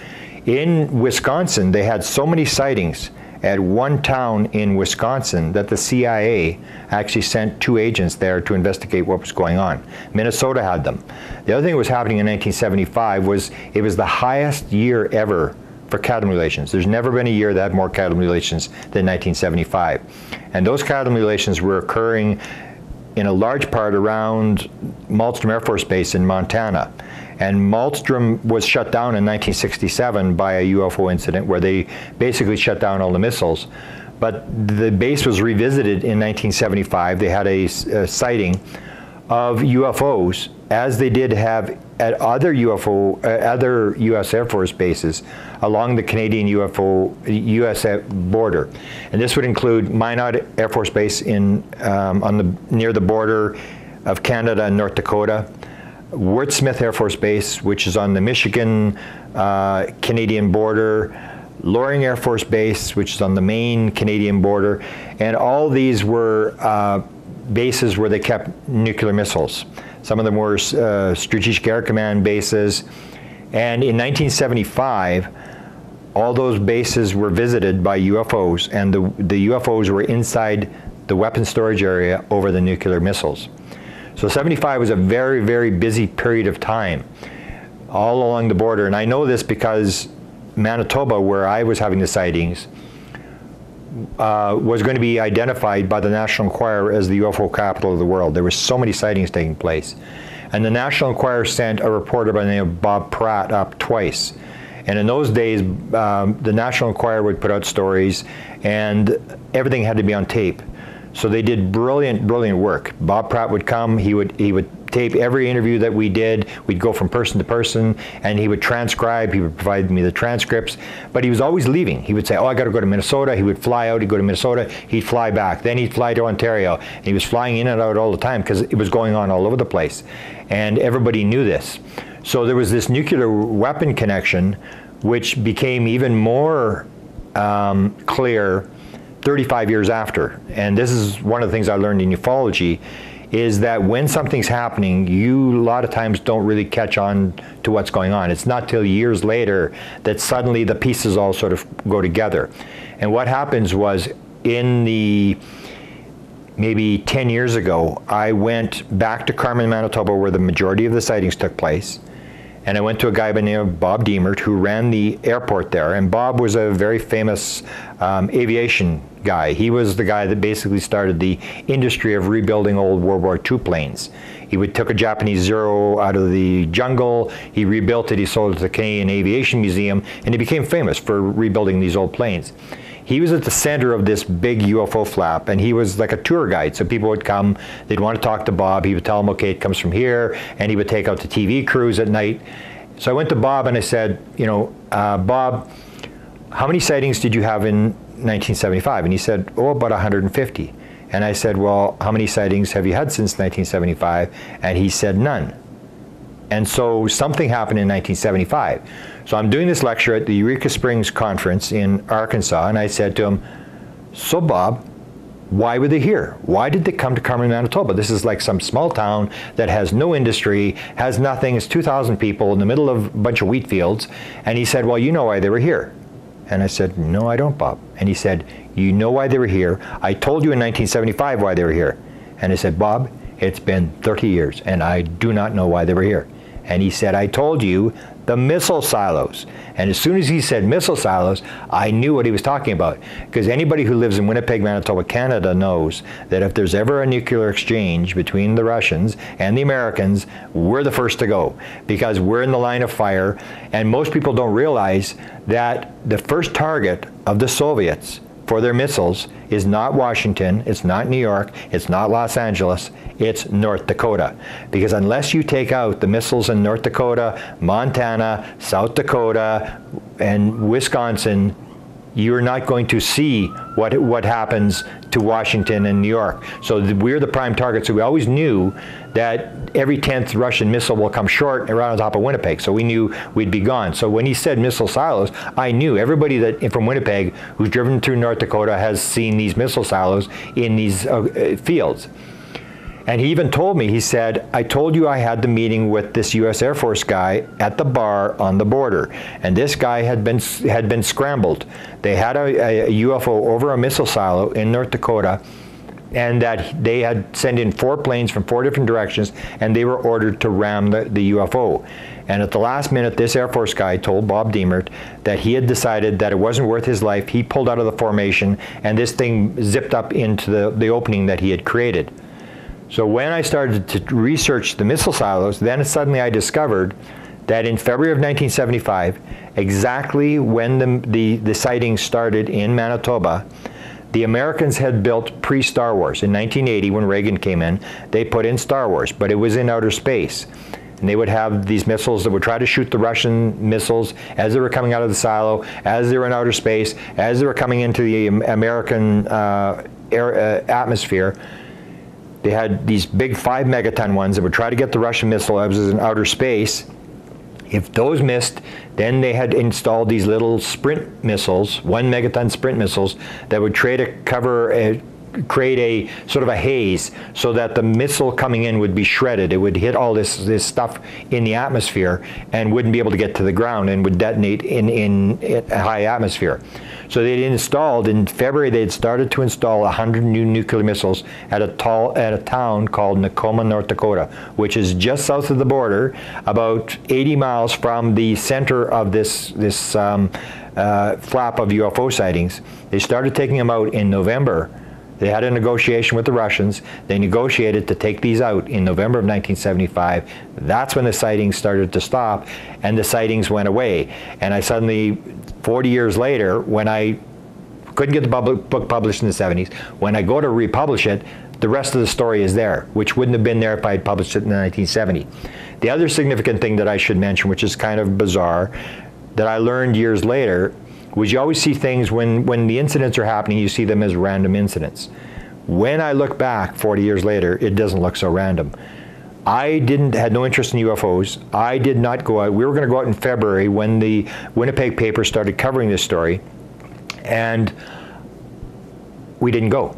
In Wisconsin, they had so many sightings at one town in Wisconsin that the CIA actually sent 2 agents there to investigate what was going on. Minnesota had them. The other thing that was happening in 1975 was it was the highest year ever for cattle mutilations. There's never been a year that had more cattle mutilations than 1975. And those cattle mutilations were occurring in a large part around Malmstrom Air Force Base in Montana. And Malmstrom was shut down in 1967 by a UFO incident where they basically shut down all the missiles. But the base was revisited in 1975. They had a sighting of UFOs, as they did have at other U.S. Air Force bases along the Canadian U.S. border. And this would include Minot Air Force Base in, near the border of Canada and North Dakota, Wurtsmith Air Force Base, which is on the Michigan-Canadian border, Loring Air Force Base, which is on the Maine Canadian border, and all these were bases where they kept nuclear missiles. Some of them were Strategic Air Command bases. And in 1975, all those bases were visited by UFOs, and the UFOs were inside the weapons storage area over the nuclear missiles. So 75 was a very, very busy period of time all along the border. And I know this because Manitoba, where I was having the sightings, was going to be identified by the National Enquirer as the UFO capital of the world. There were so many sightings taking place. And the National Enquirer sent a reporter by the name of Bob Pratt up twice. And in those days, the National Enquirer would put out stories, and everything had to be on tape. So they did brilliant, brilliant work. Bob Pratt would come, he would tape every interview that we did. We'd go from person to person, and he would transcribe, he would provide me the transcripts, but he was always leaving. He would say, oh, I gotta go to Minnesota. He would fly out, he'd go to Minnesota, he'd fly back. Then he'd fly to Ontario. And he was flying in and out all the time because it was going on all over the place. And everybody knew this. So there was this nuclear weapon connection, which became even more clear 35 years after. And this is one of the things I learned in ufology, is that when something's happening, you a lot of times don't really catch on to what's going on. It's not till years later that suddenly the pieces all sort of go together. And what happens was, in the maybe 10 years ago, I went back to Carman, Manitoba, where the majority of the sightings took place. And I went to a guy by the name of Bob Diemert, who ran the airport there. And Bob was a very famous aviation guy. He was the guy that basically started the industry of rebuilding old World War II planes. He took a Japanese Zero out of the jungle, he rebuilt it, he sold it to the Canadian Aviation Museum, and he became famous for rebuilding these old planes. He was at the center of this big UFO flap, and he was like a tour guide. So people would come, they'd want to talk to Bob, he would tell them, okay, it comes from here, and he would take out the TV crews at night. So I went to Bob and I said, you know, Bob, how many sightings did you have in 1975? And he said, oh, about 150. And I said, well, how many sightings have you had since 1975? And he said, none. And so something happened in 1975. So I'm doing this lecture at the Eureka Springs Conference in Arkansas, and I said to him, so Bob, why were they here? Why did they come to Carman, Manitoba? This is like some small town that has no industry, has nothing. It's 2,000 people in the middle of a bunch of wheat fields. And he said, well, you know why they were here. And I said, no, I don't, Bob. And he said, you know why they were here. I told you in 1975 why they were here. And I said, Bob, it's been 30 years, and I do not know why they were here. And he said, I told you the missile silos. And as soon as he said missile silos, I knew what he was talking about. Because anybody who lives in Winnipeg, Manitoba, Canada knows that if there's ever a nuclear exchange between the Russians and the Americans, we're the first to go. Because we're in the line of fire. And most people don't realize that the first target of the Soviets for their missiles is not Washington, it's not New York, it's not Los Angeles, it's North Dakota. Because unless you take out the missiles in North Dakota, Montana, South Dakota, and Wisconsin, you're not going to see what happens to Washington and New York. So we're the prime target. So we always knew that every 10th Russian missile will come short around the top of Winnipeg. So we knew we'd be gone. So when he said missile silos, I knew everybody that from Winnipeg who's driven through North Dakota has seen these missile silos in these fields. And he even told me, he said, I told you I had the meeting with this U.S. Air Force guy at the bar on the border. And this guy had been scrambled. They had a UFO over a missile silo in North Dakota, and that they had sent in 4 planes from 4 different directions, and they were ordered to ram the UFO. And at the last minute, this Air Force guy told Bob Diemert that he had decided that it wasn't worth his life. He pulled out of the formation, and this thing zipped up into the opening that he had created. So when I started to research the missile silos, then suddenly I discovered that in February of 1975, exactly when the sightings started in Manitoba, the Americans had built pre-Star Wars. In 1980, when Reagan came in, they put in Star Wars, but it was in outer space. And they would have these missiles that would try to shoot the Russian missiles as they were coming out of the silo, as they were in outer space, as they were coming into the American atmosphere. They had these big 5 megaton ones that would try to get the Russian missile as it was in outer space. If those missed, then they had installed these little sprint missiles, 1 megaton sprint missiles, that would create a sort of a haze so that the missile coming in would be shredded. It would hit all this stuff in the atmosphere and wouldn't be able to get to the ground and would detonate in a high atmosphere. So they'd installed, in February, they had started to install 100 new nuclear missiles at a town called Nakoma, North Dakota, which is just south of the border, about 80 miles from the center of this flap of UFO sightings. They started taking them out in November. They had a negotiation with the Russians. They negotiated to take these out in November of 1975. That's when the sightings started to stop, and the sightings went away. And I suddenly, 40 years later, when I couldn't get the book published in the 70s, when I go to republish it, the rest of the story is there, which wouldn't have been there if I had published it in 1970. The other significant thing that I should mention, which is kind of bizarre, that I learned years later, was you always see things when the incidents are happening, you see them as random incidents. When I look back 40 years later, it doesn't look so random. I had no interest in UFOs. I did not go out. We were going to go out in February when the Winnipeg paper started covering this story, and we didn't go.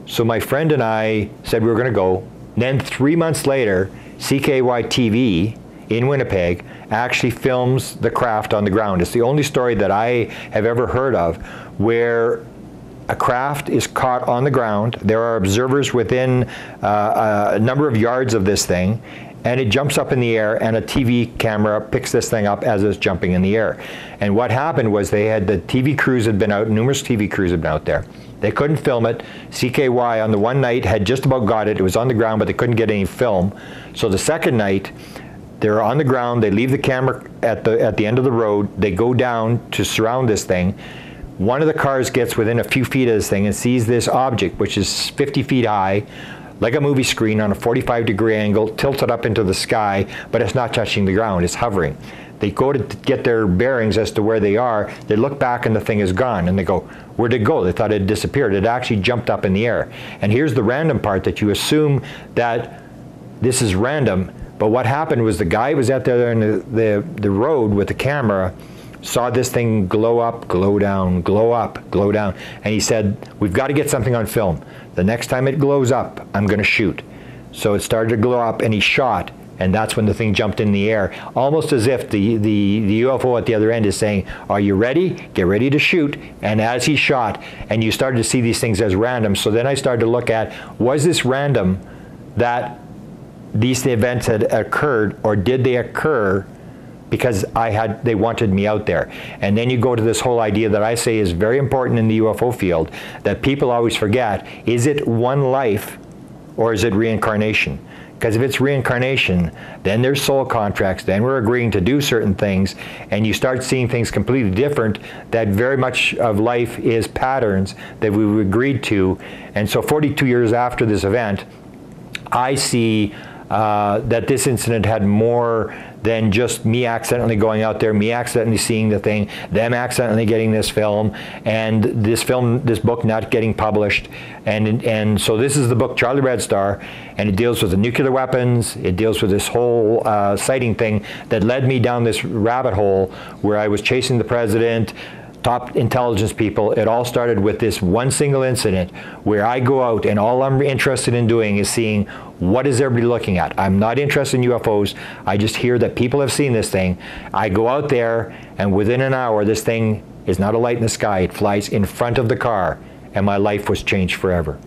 So my friend and I said we were going to go. Then 3 months later, CKY-TV in Winnipeg actually films the craft on the ground. It's the only story that I have ever heard of where a craft is caught on the ground. There are observers within a number of yards of this thing, and it jumps up in the air, and a TV camera picks this thing up as it's jumping in the air. And what happened was the TV crews had been out, numerous TV crews had been out there. They couldn't film it. CKY on the one night had just about got it. It was on the ground, but they couldn't get any film. So the second night, they're on the ground, they leave the camera at the end of the road, they go down to surround this thing. One of the cars gets within a few feet of this thing and sees this object, which is 50 feet high, like a movie screen on a 45-degree angle, tilted up into the sky, but it's not touching the ground, it's hovering. They go to get their bearings as to where they are, they look back and the thing is gone, and they go, where'd it go? They thought it had disappeared. It actually jumped up in the air. And here's the random part, that you assume that this is random, but what happened was the guy was out there in the road with the camera, saw this thing glow up, glow down, glow up, glow down. And he said, we've got to get something on film. The next time it glows up, I'm going to shoot. So it started to glow up, and he shot. And that's when the thing jumped in the air, almost as if the UFO at the other end is saying, are you ready? Get ready to shoot. And as he shot, and you started to see these things as random. So then I started to look at, was this random that these events had occurred, or did they occur because they wanted me out there? And then you go to this whole idea that I say is very important in the UFO field, that people always forget. Is it one life, or is it reincarnation? Because if it's reincarnation, then there's soul contracts, then we're agreeing to do certain things, and you start seeing things completely different, that very much of life is patterns that we've agreed to. And so 42 years after this event, I see that this incident had more than just me accidentally going out there, me accidentally seeing the thing, them accidentally getting this film, and this book not getting published. And so this is the book, Charlie Red Star, and it deals with the nuclear weapons. It deals with this whole sighting thing that led me down this rabbit hole where I was chasing the president, top intelligence people. It all started with this one single incident where I go out and all I'm interested in doing is seeing what is everybody looking at. I'm not interested in UFOs. I just hear that people have seen this thing. I go out there, and within an hour, this thing is not a light in the sky. It flies in front of the car, and my life was changed forever.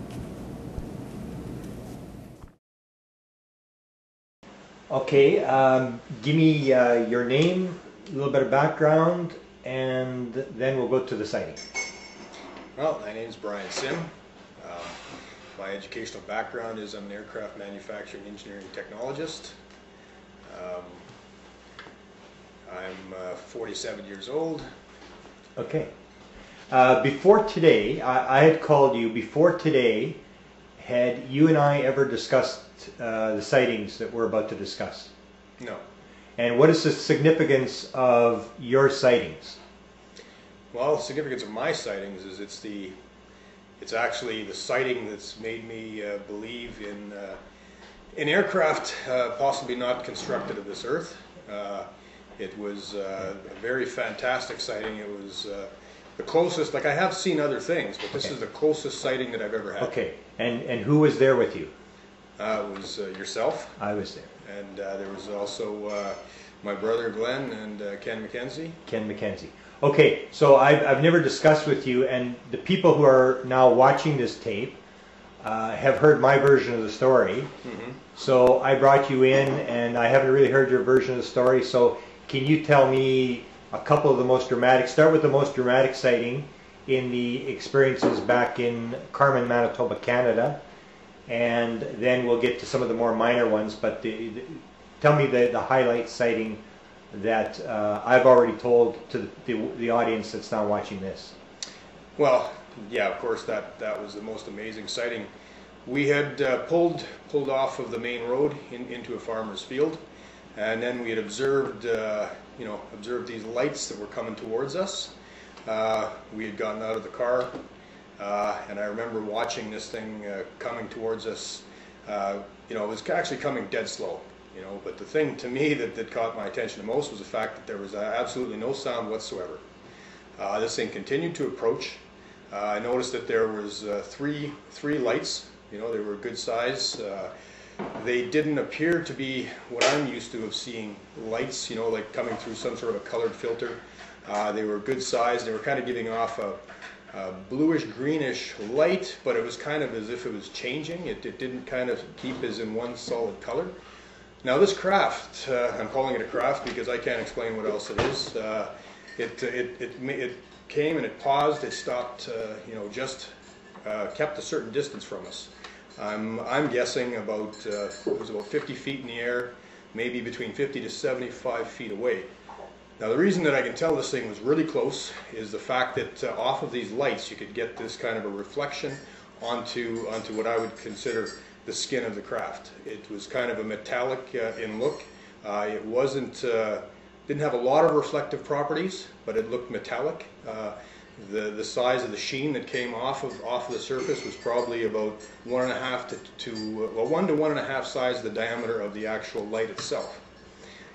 Okay, give me your name, a little bit of background, and then we'll go to the sighting. Well, my name is Brian Sim. My educational background is I'm an aircraft manufacturing engineering technologist. I'm 47 years old. Okay. Before today, I had called you. Before today, had you and I ever discussed the sightings that we're about to discuss? No. And what is the significance of your sightings? Well, the significance of my sightings is it's actually the sighting that's made me believe in aircraft possibly not constructed of this earth. It was a very fantastic sighting. It was the closest, like I have seen other things, but this is the closest sighting that I've ever had. Okay, and who was there with you? It was yourself. I was there. And there was also my brother Glenn and Ken McKenzie. Ken McKenzie. Okay, so I've never discussed with you, and the people who are now watching this tape have heard my version of the story. Mm-hmm. So I brought you in, and I haven't really heard your version of the story. So can you tell me a couple of the most dramatic, start with the most dramatic sighting in the experiences back in Carman, Manitoba, Canada, and then we'll get to some of the more minor ones, but tell me the highlight sighting that I've already told to the audience that's now watching this. Well, yeah, of course, that was the most amazing sighting. We had pulled off of the main road into a farmer's field, and then we had observed these lights that were coming towards us. We had gotten out of the car, and I remember watching this thing coming towards us. It was actually coming dead slow. But the thing to me that caught my attention the most was the fact that there was absolutely no sound whatsoever. This thing continued to approach. I noticed that there was three lights. They were good size. They didn't appear to be what I'm used to of seeing lights, like coming through some sort of a colored filter. They were good size. They were kind of giving off a bluish greenish light, but it was kind of as if it was changing. It didn't kind of keep as in one solid color. Now this craft, I'm calling it a craft because I can't explain what else it is. It came and it paused. It stopped. Kept a certain distance from us. I'm guessing it was about 50 feet in the air, maybe between 50 to 75 feet away. Now the reason that I can tell this thing was really close is the fact that off of these lights you could get this kind of a reflection onto what I would consider the skin of the craft. It was kind of a metallic in look. It didn't have a lot of reflective properties, but it looked metallic. The size of the sheen that came off of the surface was probably about 1.5 to 1 to 1.5 size the diameter of the actual light itself.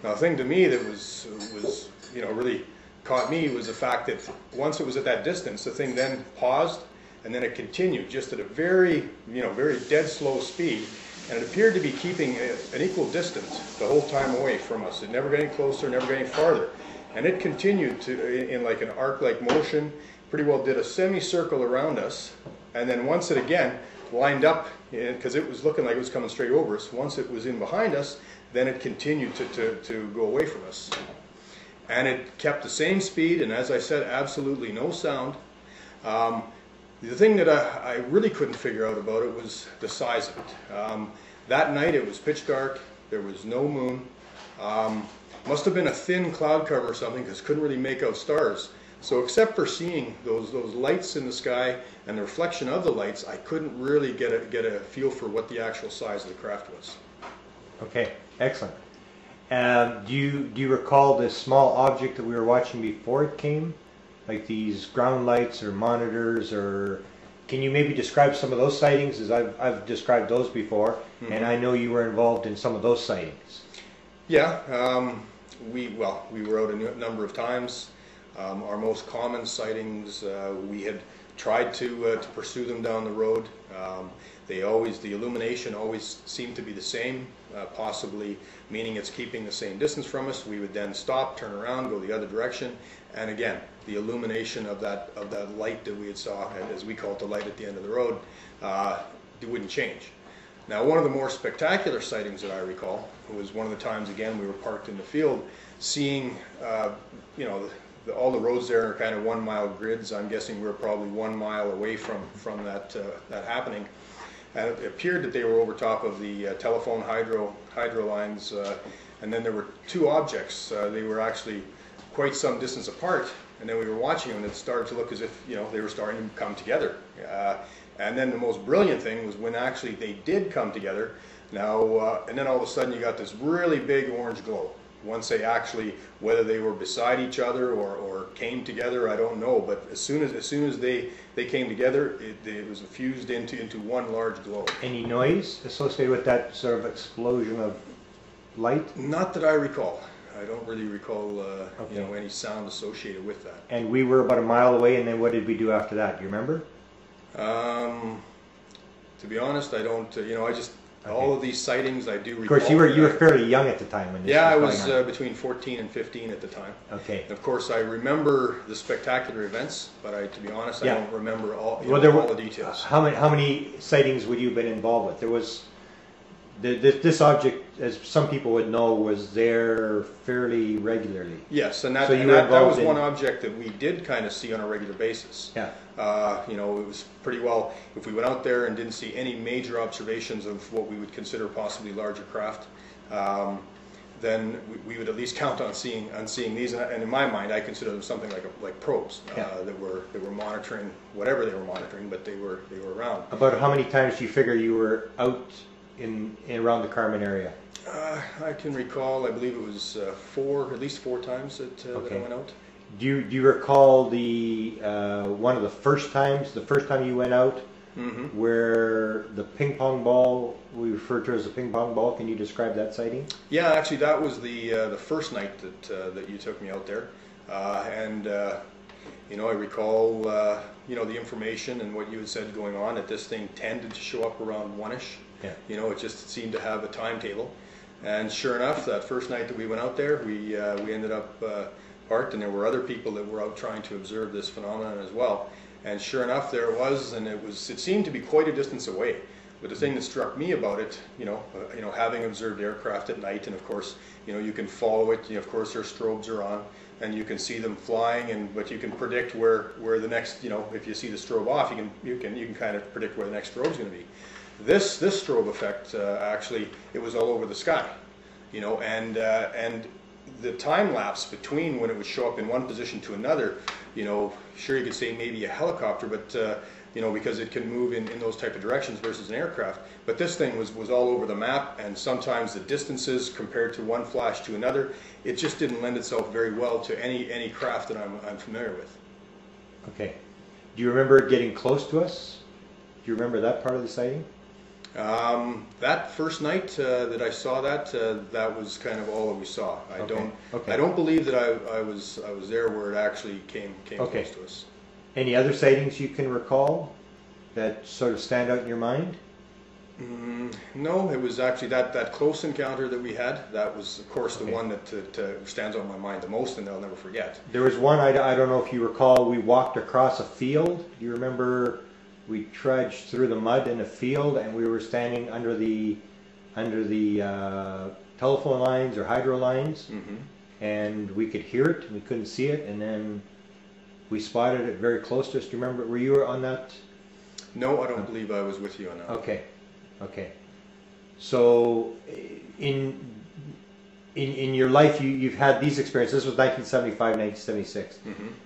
Now, the thing to me that was really caught me was the fact that once it was at that distance, the thing then paused, and then it continued just at a very, very dead slow speed, and it appeared to be keeping an equal distance the whole time away from us. It never got any closer, never got any farther, and it continued to in like an arc-like motion. Pretty well did a semicircle around us, and then once it again lined up, because it was looking like it was coming straight over us. Once it was in behind us, then it continued to go away from us. And it kept the same speed, and as I said, absolutely no sound. The thing that I really couldn't figure out about it was the size of it. That night it was pitch dark, there was no moon. Must have been a thin cloud cover or something, because couldn't really make out stars. So except for seeing those lights in the sky and the reflection of the lights, I couldn't really get a feel for what the actual size of the craft was. Okay, excellent. Do you recall this small object that we were watching before it came? Like these ground lights or monitors, or can you maybe describe some of those sightings, as I've described those before, and I know you were involved in some of those sightings. Yeah, we were out a number of times. Our most common sightings, we had tried to pursue them down the road. The illumination always seemed to be the same, possibly meaning it's keeping the same distance from us. We would then stop, turn around, go the other direction, and again, the illumination of that light that we had saw, as we call it, the light at the end of the road, it wouldn't change. Now, one of the more spectacular sightings that I recall was one of the times, again, we were parked in the field, seeing, all the roads there are kind of 1 mile grids. I'm guessing we were probably 1 mile away from that happening. And it appeared that they were over top of the telephone hydro lines, and then there were two objects. They were actually quite some distance apart, and then we were watching them, and it started to look as if they were starting to come together. And then the most brilliant thing was when actually they did come together. Now, and then all of a sudden you got this really big orange glow. Once they actually, whether they were beside each other or came together, I don't know. But as soon as they came together, it was fused into one large glow. Any noise associated with that sort of explosion of light? Not that I recall. I don't really recall, any sound associated with that. And we were about 1 mile away, and then what did we do after that? Do you remember? To be honest, I don't. All of these sightings I do recall. Of course, you were fairly young at the time when this I was was going on. between 14 and 15 at the time. Okay. And of course, I remember the spectacular events, but to be honest, I don't remember all all the details. How many sightings would you have been involved with? There was this object, as some people would know, was there fairly regularly. Yes, and that was one object that we did kind of see on a regular basis. Yeah. It was pretty well, if we went out there and didn't see any major observations of what we would consider possibly larger craft, then we would at least count on seeing these. And in my mind, I consider them something like probes that were monitoring whatever they were monitoring, but they were around. About how many times do you figure you were out in around the Carmen area? I can recall, I believe it was at least four times that I went out. Do you recall the one of the first time you went out, where the ping pong ball, we refer to as a ping pong ball? Can you describe that sighting? Yeah, actually, that was the first night that you took me out there, and I recall the information and what you had said going on, that this thing tended to show up around 1-ish. Yeah. It just seemed to have a timetable, and sure enough, that first night that we went out there, we ended up parked, and there were other people that were out trying to observe this phenomenon as well. And sure enough, there it was, and it seemed to be quite a distance away. But the thing that struck me about it, having observed aircraft at night, and of course, you can follow it. Of course, their strobes are on, and you can see them flying. But you can predict where the next, if you see the strobe off, you can kind of predict where the next strobe is going to be. This strobe effect, actually, it was all over the sky, and the time lapse between when it would show up in one position to another, sure, you could say maybe a helicopter, but because it can move in those type of directions versus an aircraft. But this thing was all over the map, and sometimes the distances compared to one flash to another, it just didn't lend itself very well to any craft that I'm familiar with. Okay. Do you remember it getting close to us? Do you remember that part of the sighting? That first night that I saw that, that was kind of all that we saw. I don't believe that I was there where it actually came close to us. Any other sightings you can recall that sort of stand out in your mind? No, it was actually that close encounter that we had. That was, of course, the one that stands out in my mind the most, and I'll never forget. There was one, I don't know if you recall, we walked across a field. Do you remember? We trudged through the mud in a field, and we were standing under the telephone lines or hydro lines, and we could hear it, we couldn't see it, and then we spotted it very close to us. Do you remember? Were you on that? No, I don't believe I was with you on that. Okay. So, in your life, you've had these experiences. This was 1975, 1976.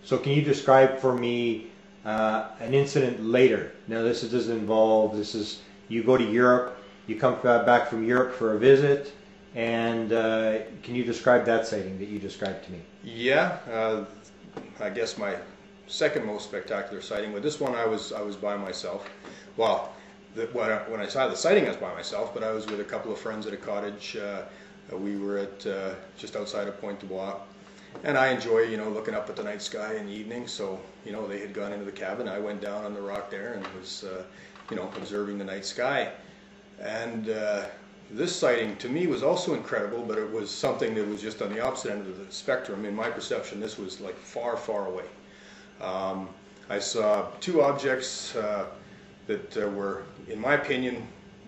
So, can you describe for me an incident later? Now, this doesn't involve. This is you go to Europe. You come back from Europe for a visit, and can you describe that sighting that you described to me? Yeah, I guess my second most spectacular sighting. With this one, I was by myself. Well, when I saw the sighting, I was by myself, but I was with a couple of friends at a cottage. We were at just outside of Pointe du Bois, and I enjoy, looking up at the night sky in the evening. So, they had gone into the cabin. I went down on the rock there and was, observing the night sky. And this sighting to me was also incredible, but it was something that was just on the opposite end of the spectrum. In my perception, this was like far, far away. I saw two objects that were, in my opinion,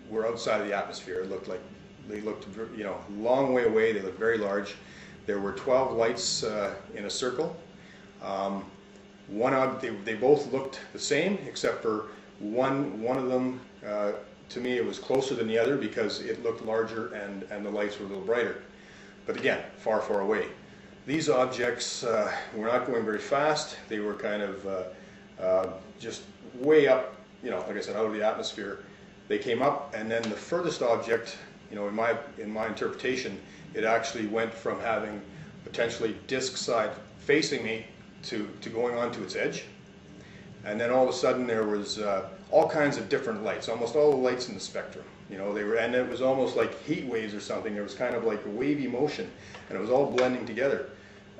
were outside of the atmosphere. It looked like they looked, long way away. They looked very large. There were 12 lights in a circle. They both looked the same, except for one of them. To me, it was closer than the other because it looked larger and the lights were a little brighter. But again, far, far away. These objects were not going very fast. They were kind of just way up, like I said, out of the atmosphere. They came up, and then the furthest object, in my interpretation, it actually went from having potentially disc side facing me to going on to its edge. And then all of a sudden there was all kinds of different lights, almost all the lights in the spectrum. And it was almost like heat waves or something. There was kind of like a wavy motion, and it was all blending together.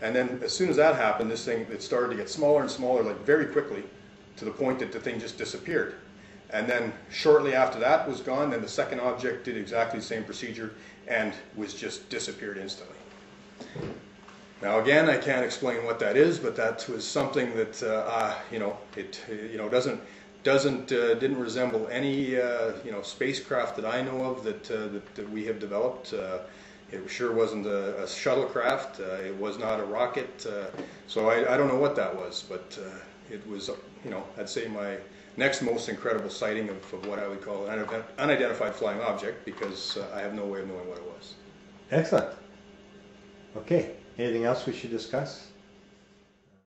And then as soon as that happened, it started to get smaller and smaller, like very quickly, to the point that the thing just disappeared. And then shortly after that was gone, then the second object did exactly the same procedure and was just disappeared instantly. Now again, I can't explain what that is, but that was something that didn't resemble any spacecraft that I know of that we have developed. It sure wasn't a shuttlecraft. It was not a rocket. So I don't know what that was, but it was I'd say my next most incredible sighting of what I would call an unidentified flying object, because I have no way of knowing what it was. Excellent. Okay. Anything else we should discuss?